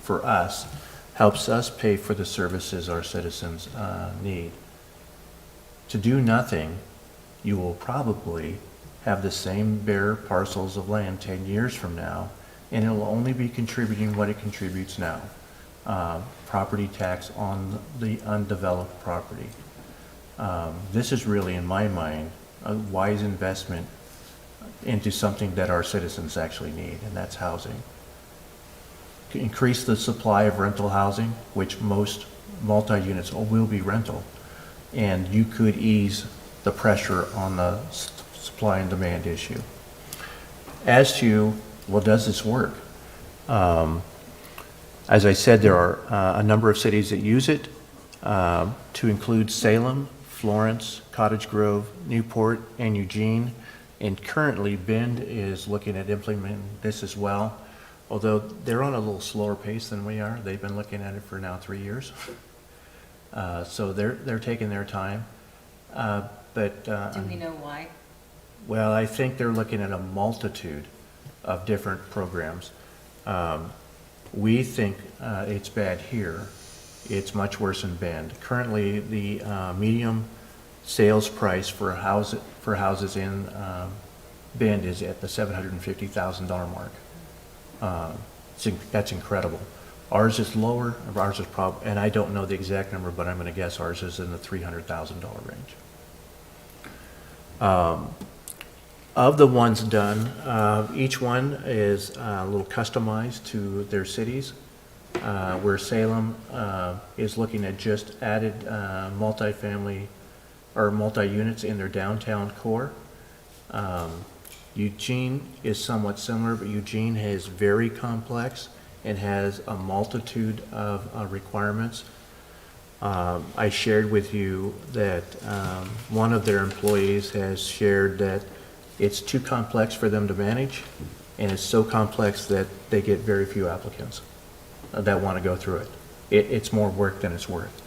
for us helps us pay for the services our citizens need. To do nothing, you will probably have the same bare parcels of land 10 years from now, and it'll only be contributing what it contributes now. Property tax on the undeveloped property. This is really, in my mind, a wise investment into something that our citizens actually need, and that's housing. Increase the supply of rental housing, which most multi-units will be rental. and you could ease the pressure on the supply and demand issue. As to, well, does this work? As I said, there are a number of cities that use it, to include Salem, Florence, Cottage Grove, Newport, and Eugene. And currently, Bend is looking at implementing this as well, although they're on a little slower pace than we are. They've been looking at it for now 3 years. So they're taking their time. Do we know why? Well, I think they're looking at a multitude of different programs. We think it's bad here. It's much worse in Bend. Currently, the medium sales price for houses in Bend is at the $750,000 mark. That's incredible. Ours is lower. Ours is probably, and I don't know the exact number, but I'm going to guess ours is in the $300,000 range. Of the ones done, each one is a little customized to their cities. Where Salem is looking at just added multifamily or multi-units in their downtown core. Eugene is somewhat similar, but Eugene is very complex and has a multitude of requirements. I shared with you that one of their employees has shared that it's too complex for them to manage, and it's so complex that they get very few applicants that want to go through it. It's more work than it's worth.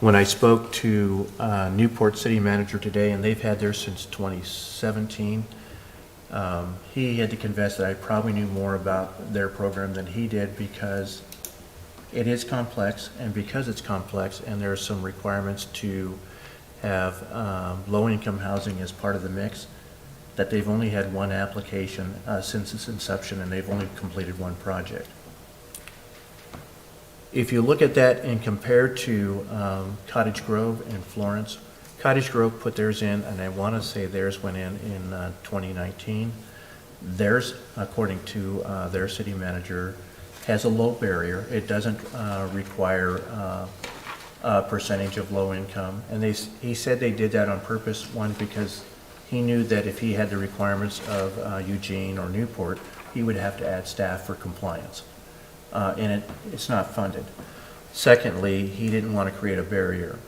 When I spoke to Newport City Manager today, and they've had theirs since 2017, he had to confess that I probably knew more about their program than he did, because it is complex, and because it's complex and there are some requirements to have low-income housing as part of the mix, that they've only had one application since its inception, and they've only completed one project. If you look at that and compare to Cottage Grove and Florence, Cottage Grove put theirs in, and I want to say theirs went in 2019. Theirs, according to their city manager, has a low barrier. It doesn't require a percentage of low income. And he said they did that on purpose, one, because he knew that if he had the requirements of Eugene or Newport, he would have to add staff for compliance. And it's not funded. Secondly, he didn't want to create a barrier.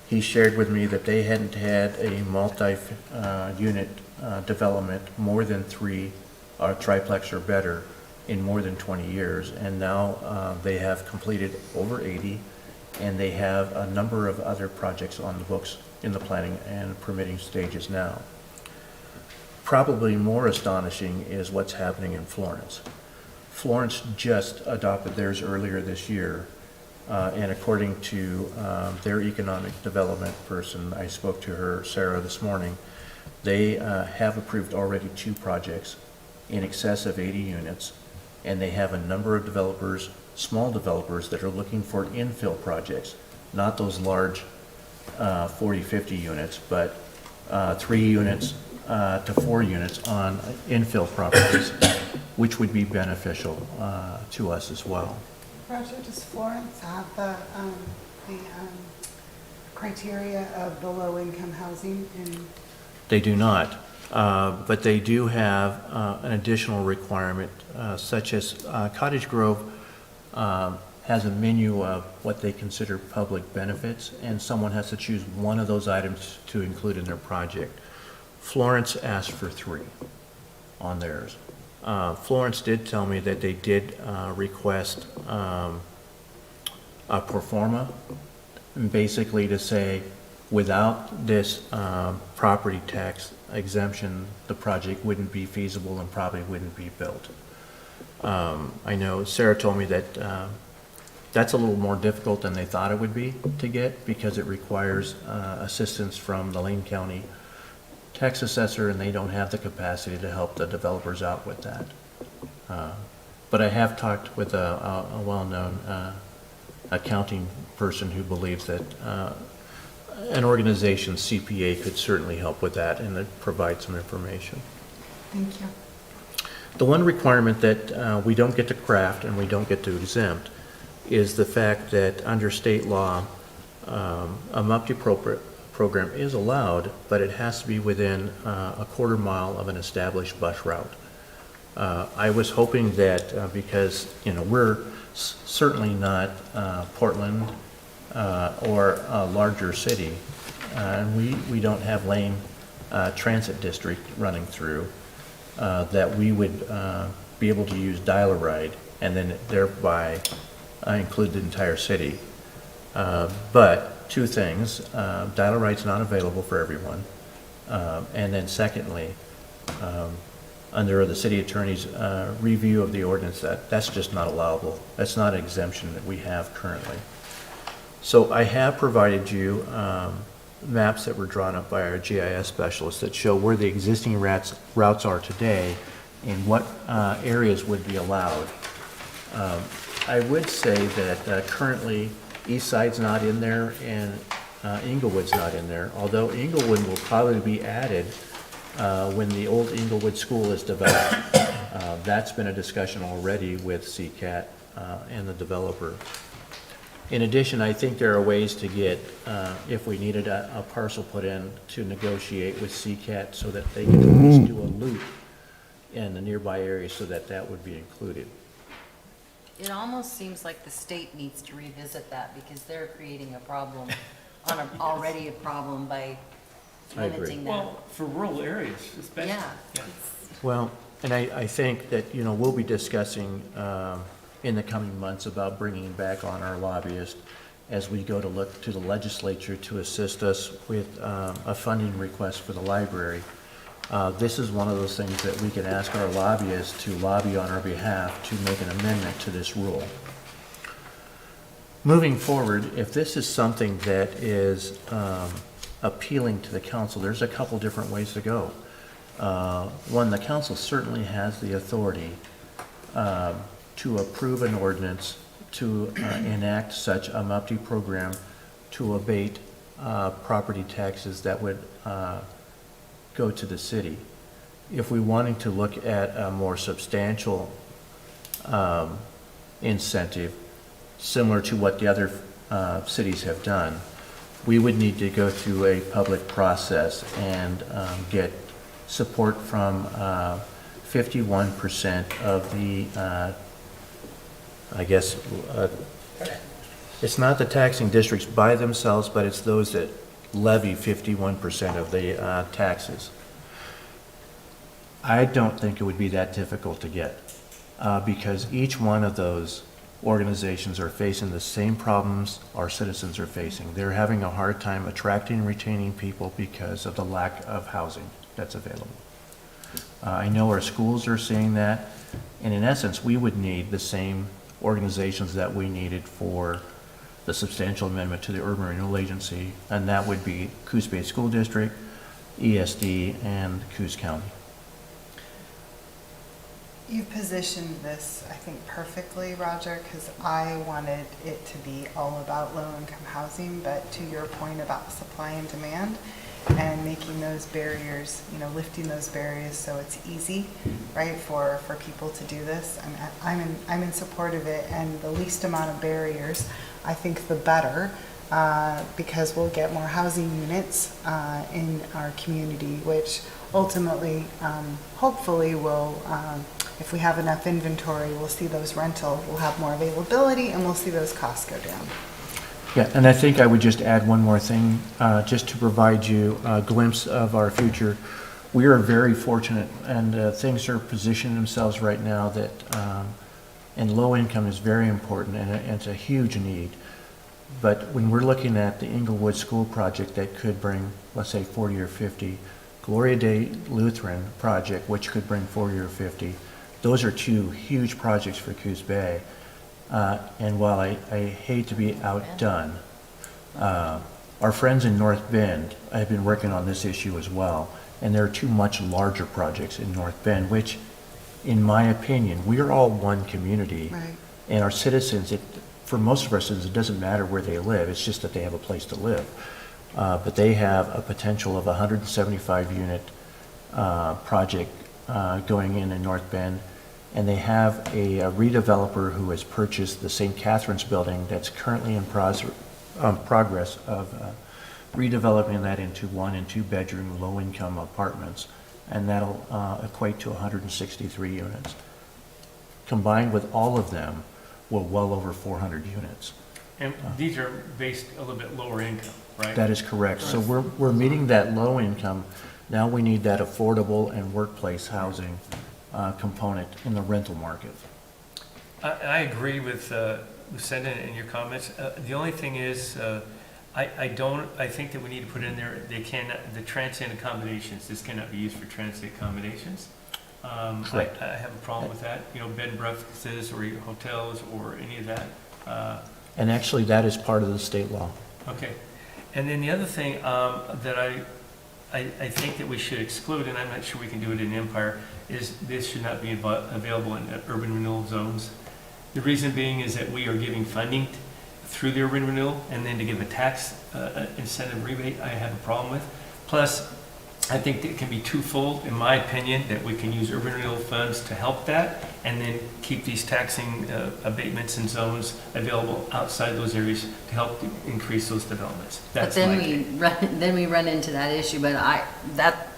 He shared with me that they hadn't had a multi-unit development more than 3 triplex or better in more than 20 years, and now they have completed over 80, and they have a number of other projects on the books in the planning and permitting stages now. Probably more astonishing is what's happening in Florence. Florence just adopted theirs earlier this year, and according to their economic development person, I spoke to her, Sarah, this morning, they have approved already 2 projects in excess of 80 units, and they have a number of developers, small developers, that are looking for infill projects, not those large 40, 50 units, but 3 units to 4 units on infill properties, which would be beneficial to us as well. Roger, does Florence have the criteria of the low-income housing in? They do not, but they do have an additional requirement, such as Cottage Grove has a menu of what they consider public benefits, and someone has to choose one of those items to include in their project. Florence asked for 3 on theirs. Florence did tell me that they did request a pro forma, basically to say, without this property tax exemption, the project wouldn't be feasible and probably wouldn't be built. I know Sarah told me that that's a little more difficult than they thought it would be to get, because it requires assistance from the Lane County tax assessor, and they don't have the capacity to help the developers out with that. But I have talked with a well-known accounting person who believes that an organization's CPA could certainly help with that and provide some information. Thank you. The one requirement that we don't get to craft and we don't get to exempt is the fact that under state law, a program is allowed, but it has to be within a quarter mile of an established bus route. I was hoping that because, we're certainly not Portland or a larger city, and we don't have lane transit district running through, that we would be able to use dial-a-ride and then thereby include the entire city. But two things, dial-a-ride's not available for everyone. And then secondly, under the city attorney's review of the ordinance, that's just not allowable. That's not an exemption that we have currently. So I have provided you maps that were drawn up by our GIS specialists that show where the existing routes are today and what areas would be allowed. I would say that currently East Side's not in there and Inglewood's not in there, although Inglewood will probably be added when the old Inglewood School is developed. That's been a discussion already with CCAT and the developer. In addition, I think there are ways to get, if we needed a parcel put in, to negotiate with CCAT so that they can at least do a loop in the nearby area so that that would be included. It almost seems like the state needs to revisit that because they're creating a problem on already a problem by I agree. limiting that. Well, for rural areas especially. Yeah. Well, and I think that, we'll be discussing in the coming months about bringing back on our lobbyist as we go to look to the legislature to assist us with a funding request for the library. This is one of those things that we can ask our lobbyists to lobby on our behalf to make an amendment to this rule. Moving forward, if this is something that is appealing to the council, there's a couple different ways to go. One, the council certainly has the authority to approve an ordinance to enact such a MUPTI program to abate property taxes that would go to the city. If we wanted to look at a more substantial incentive, similar to what the other cities have done, we would need to go through a public process and get support from 51% of the it's not the taxing districts by themselves, but it's those that levy 51% of the taxes. I don't think it would be that difficult to get because each one of those organizations are facing the same problems our citizens are facing. They're having a hard time attracting and retaining people because of the lack of housing that's available. I know our schools are seeing that, and in essence, we would need the same organizations that we needed for the substantial amendment to the Urban Renewal Agency, and that would be Coos Bay School District, ESD, and Coos County. You positioned this, I think, perfectly, Roger, because I wanted it to be all about low-income housing, but to your point about supply and demand and making those barriers, lifting those barriers so it's easy, right, for people to do this. I'm in support of it, and the least amount of barriers, I think the better, because we'll get more housing units in our community, which ultimately, hopefully will, if we have enough inventory, we'll see those rental, we'll have more availability, and we'll see those costs go down. Yeah, and I think I would just add one more thing, just to provide you a glimpse of our future. We are very fortunate, and things are positioning themselves right now that, and low income is very important, and it's a huge need. But when we're looking at the Inglewood School project that could bring, let's say, 40 or 50, Gloria Day Lutheran project, which could bring 40 or 50, those are two huge projects for Coos Bay. And while I hate to be outdone, our friends in North Bend have been working on this issue as well. And there are two much larger projects in North Bend, which, in my opinion, we are all one community. Right. And our citizens, for most of our citizens, it doesn't matter where they live. It's just that they have a place to live. But they have a potential of a 175 unit project going in North Bend. And they have a redeveloper who has purchased the St. Catherine's building that's currently in progress of redeveloping that into 1 and 2 bedroom low-income apartments, and that'll equate to 163 units. Combined with all of them, will well over 400 units. And these are based a little bit lower income, right? That is correct. So we're meeting that low income. Now we need that affordable and workplace housing component in the rental market. I agree with Lucinda and your comments. The only thing is, I think that we need to put in there, the transient accommodations, this cannot be used for transient accommodations. Correct. I have a problem with that, bed and breakfasts or hotels or any of that. And actually, that is part of the state law. Okay. And then the other thing that I think that we should exclude, and I'm not sure we can do it in Empire, is this should not be available in urban renewal zones. The reason being is that we are giving funding through the urban renewal, and then to give a tax incentive rebate, I have a problem with. Plus, I think that it can be twofold, in my opinion, that we can use urban renewal funds to help that, and then keep these taxing abatements and zones available outside those areas to help increase those developments. But then we run into that issue, but I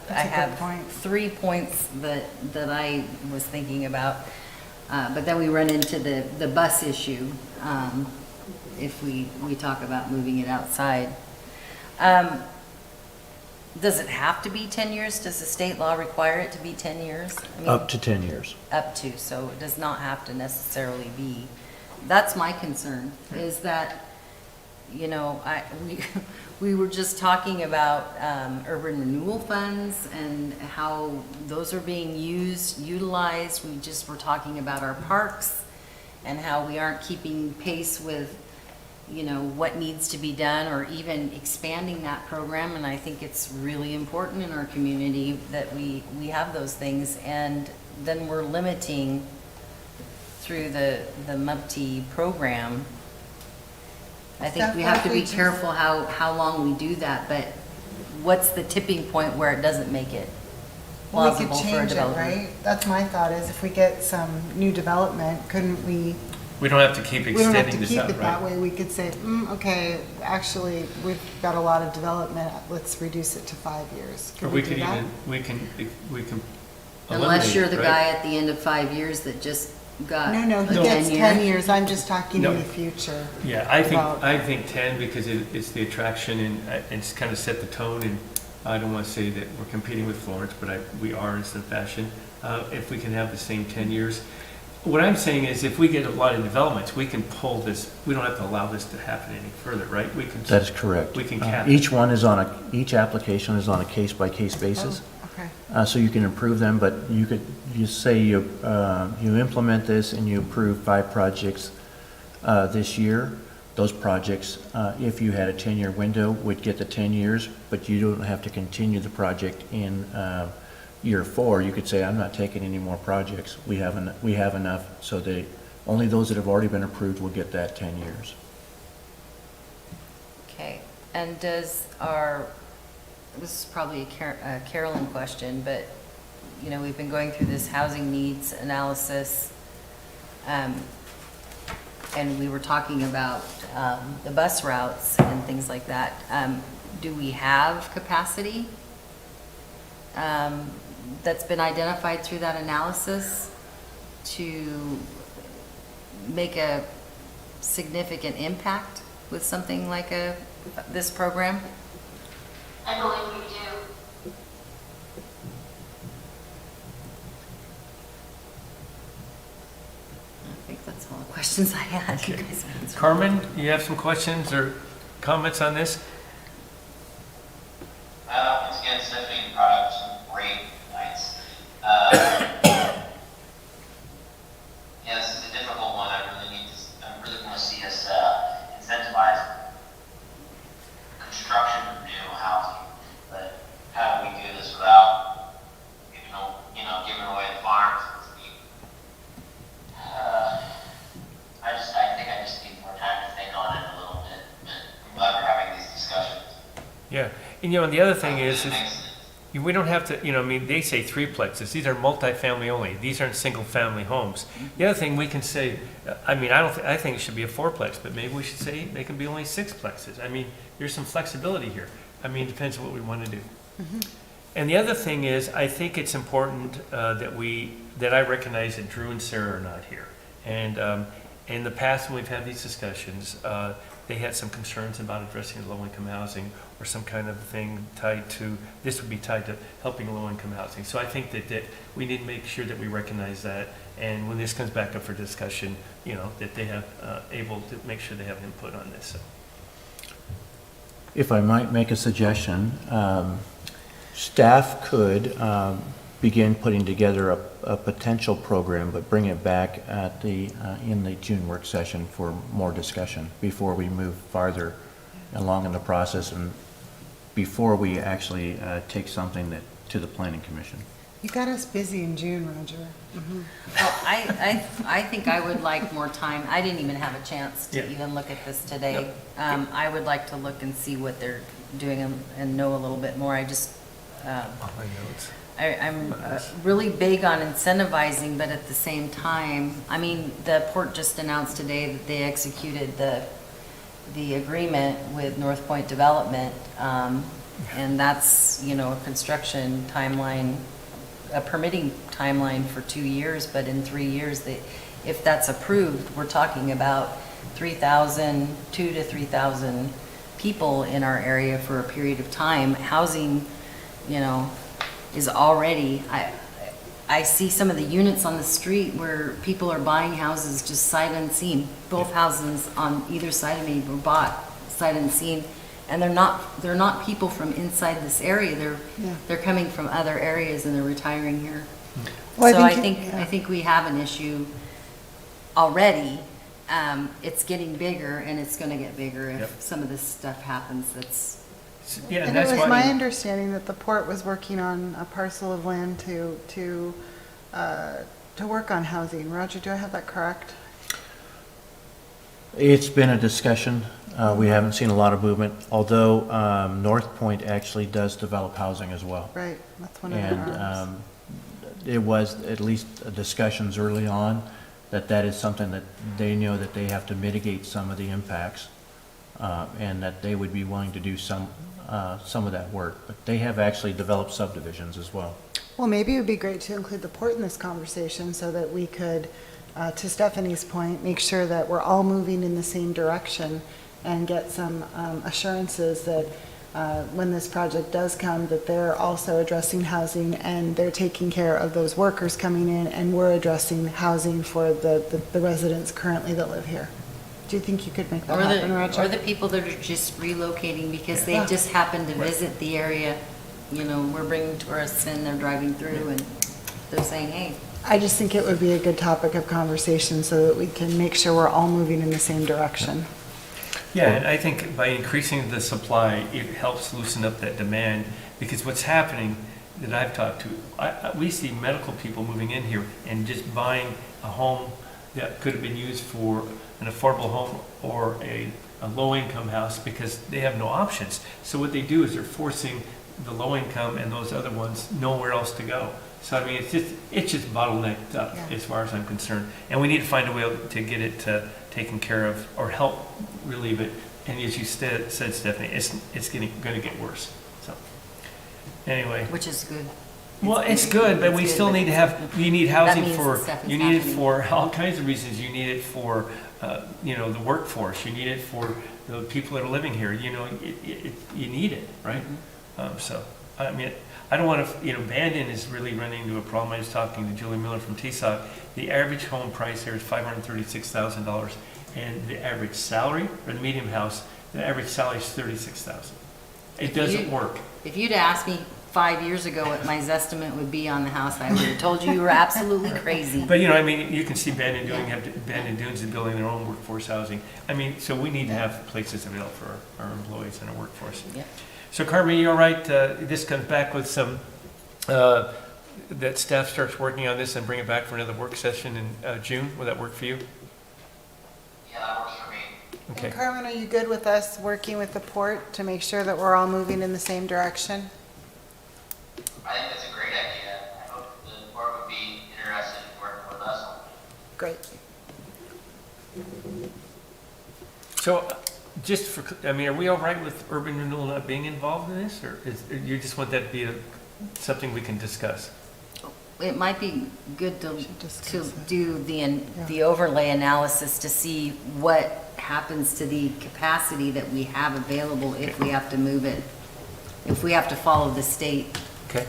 have 3 points that I was thinking about. But then we run into the bus issue, if we talk about moving it outside. Does it have to be 10 years? Does the state law require it to be 10 years? I mean, Up to 10 years. Up to, so it does not have to necessarily be. That's my concern, is that, we were just talking about urban renewal funds and how those are being utilized. We just were talking about our parks and how we aren't keeping pace with what needs to be done, or even expanding that program. And I think it's really important in our community that we have those things, and then we're limiting through the MUPT program. I think we have to be careful how long we do that, but what's the tipping point where it doesn't make it Well, we could plausible for a change it, developer? right? That's my thought, is if we get some new development, couldn't we? We don't have to keep We don't have extending to this keep out, it that right? way. We could say, okay, actually, we've got a lot of development, let's reduce it to 5 years. Or Could we do could that? even, we can Unless you're the eliminate, guy right? at the end of 5 years that just got No, he a gets 10-year. 10 years. I'm just talking No. in the future. Yeah, about- I think 10 because it's the attraction and it's kind of set the tone, and I don't want to say that we're competing with Florence, but we are in some fashion. If we can have the same 10 years. What I'm saying is if we get a lot of developments, we can pull this, we don't have to allow this to happen any further, right? We can. That is correct. We can cap it. Each application is on a case-by-case basis. Okay. So you can approve them, but you say you implement this and you approve 5 projects this year. Those projects, if you had a 10-year window, would get the 10 years, but you don't have to continue the project in year 4. You could say, I'm not taking any more projects. We have enough, so only those that have already been approved will get that 10 years. Okay, and this is probably a Carolyn question, but, we've been going through this housing needs analysis, and we were talking about the bus routes and things like that. Do we have capacity that's been identified through that analysis to make a significant impact with something like this program? I believe we do. I think that's all the questions I had. You guys answered. Carmen, you have some questions or comments on this? Once again, Stephanie brought up some great points. Yeah, this is a difficult one. I really want to see us incentivize construction of new housing. But how do we do this without giving away the farms? I think I just need more time to think on it a little bit. But I'm glad we're having these discussions. Yeah, and the other thing is We don't have to, I mean, they say threeplexes. These are multifamily only. These aren't single-family homes. The other thing we can say, I mean, I think it should be a fourplex, but maybe we should say they can be only sixplexes. I mean, there's some flexibility here. I mean, it depends on what we want to do. And the other thing is, I think it's important that I recognize that Drew and Sarah are not here. And in the past, when we've had these discussions, they had some concerns about addressing low-income housing or some kind of thing this would be tied to helping low-income housing. So I think that we need to make sure that we recognize that, and when this comes back up for discussion, that they have able to make sure they have input on this. So. If I might make a suggestion, staff could begin putting together a potential program, but bring it back at in the June work session for more discussion before we move farther along in the process and before we actually take something to the Planning Commission. You got us busy in June, Roger. Well, I think I would like more time. I didn't even have a chance to even look at this today. I would like to look and see what they're doing and know a little bit more. I just, I'm really big on incentivizing, but at the same time, I mean, the port just announced today that they executed the agreement with North Point Development, and that's, a construction timeline, a permitting timeline for 2 years, but in 3 years, if that's approved, we're talking about 2,000 to 3,000 people in our area for a period of time. Housing, is already, I see some of the units on the street where people are buying houses just sight unseen. Both houses on either side of me were bought sight unseen, and they're not people from inside this area. They're coming from other areas and they're retiring here. Well, So I think we have an issue already. It's getting bigger, and it's going to get bigger if some of this stuff happens. And it was my understanding that the port was working on a parcel of land to work on housing. Roger, do I have that correct? It's been a discussion. We haven't seen a lot of movement, although North Point actually does develop housing as well. Right, that's one of their arms. It was at least discussions early on that is something that they know that they have to mitigate some of the impacts, and that they would be willing to do some of that work. But they have actually developed subdivisions as well. Well, maybe it would be great to include the port in this conversation so that we could, to Stephanie's point, make sure that we're all moving in the same direction and get some assurances that when this project does come, that they're also addressing housing and they're taking care of those workers coming in, and we're addressing housing for the residents currently that live here. Do you think you could make that happen, Roger? Or the people that are just relocating because they just happen to visit the area. We're bringing tourists in, they're driving through, and they're saying, hey. I just think it would be a good topic of conversation so that we can make sure we're all moving in the same direction. Yeah, and I think by increasing the supply, it helps loosen up that demand, because what's happening that I've talked to, we see medical people moving in here and just buying a home that could have been used for an affordable home or a low-income house because they have no options. So what they do is they're forcing the low-income and those other ones nowhere else to go. So I mean, it's just bottlenecked up as far as I'm concerned, and we need to find a way to get it taken care of or help relieve it. And as you said, Stephanie, it's going to get worse. So anyway, Which is good. Well, it's good, but we still need to have, you need housing means for, that stuff is you need it happening. for all kinds of reasons. You need it for, the workforce. You need it for the people that are living here. You need it, right? So, I mean, I don't want to, Bandon is really running into a problem. I was talking to Julie Miller from TSOC. The average home price there is $536,000, and the average salary for the medium house, the average salary is $36,000. It doesn't work. If you'd asked me 5 years ago what my Zestimate would be on the house, I would have told you were absolutely crazy. But, you can see Bandon Dunes is building their own workforce housing. I mean, so we need to have places available for our employees and our workforce. Yeah. So Carmen, you all right? This comes back with some, that staff starts working on this and bring it back for another work session in June. Will that work for you? Yeah, that works for me. Okay. And Carmen, are you good with us working with the port to make sure that we're all moving in the same direction? I think that's a great idea. I hope the board would be interested in working with us on it. Great. So, just for, I mean, are we all right with urban renewal not being involved in this, or you just want that to be something we can discuss? It might be good to discuss it. do the overlay analysis to see what happens to the capacity that we have available if we have to move it, if we have to follow the state Okay.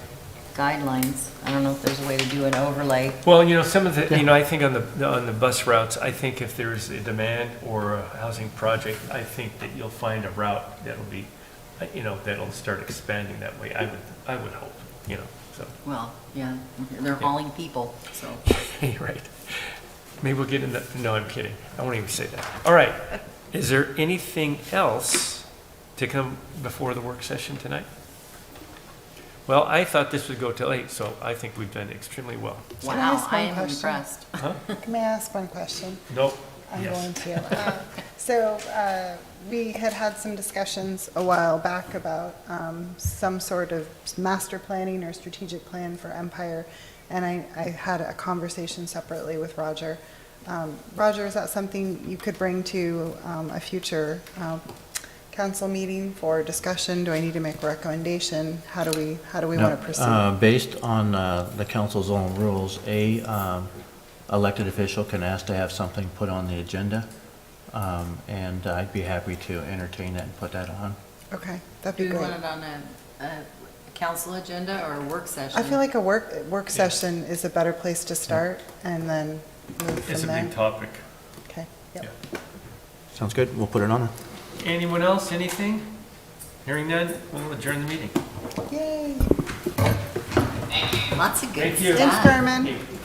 guidelines. I don't know if there's a way to do an overlay. Well, some of the, I think on the bus routes, I think if there's a demand or a housing project, I think that you'll find a route that'll be, that'll start expanding that way. I would hope, so. Well, yeah, they're hauling people, so. You're right. Maybe we'll get into, no, I'm kidding. I won't even say that. All right. Is there anything else to come before the work session tonight? Well, I thought this would go till 8, so I think we've done extremely well. Can I Wow, ask I one am question? impressed. Huh? May I ask one question? Nope. I'm Yes. going to. So we had some discussions a while back about some sort of master planning or strategic plan for Empire, and I had a conversation separately with Roger. Roger, is that something you could bring to a future council meeting for discussion? Do I need to make a recommendation? How do we want to proceed? Based on the council's own rules, elected official can ask to have something put on the agenda, and I'd be happy to entertain that and put that on. Okay, that'd Do be we great. want it on a council agenda or a work session? I feel like a work session is a better place to start, and then move It's a from there. big topic. Okay, yep. Sounds good, we'll put it on. Anyone else, anything? Hearing none, we'll adjourn the meeting. Yay. Lots of good Thank you. stuff. Thanks, Carmen. Thank you.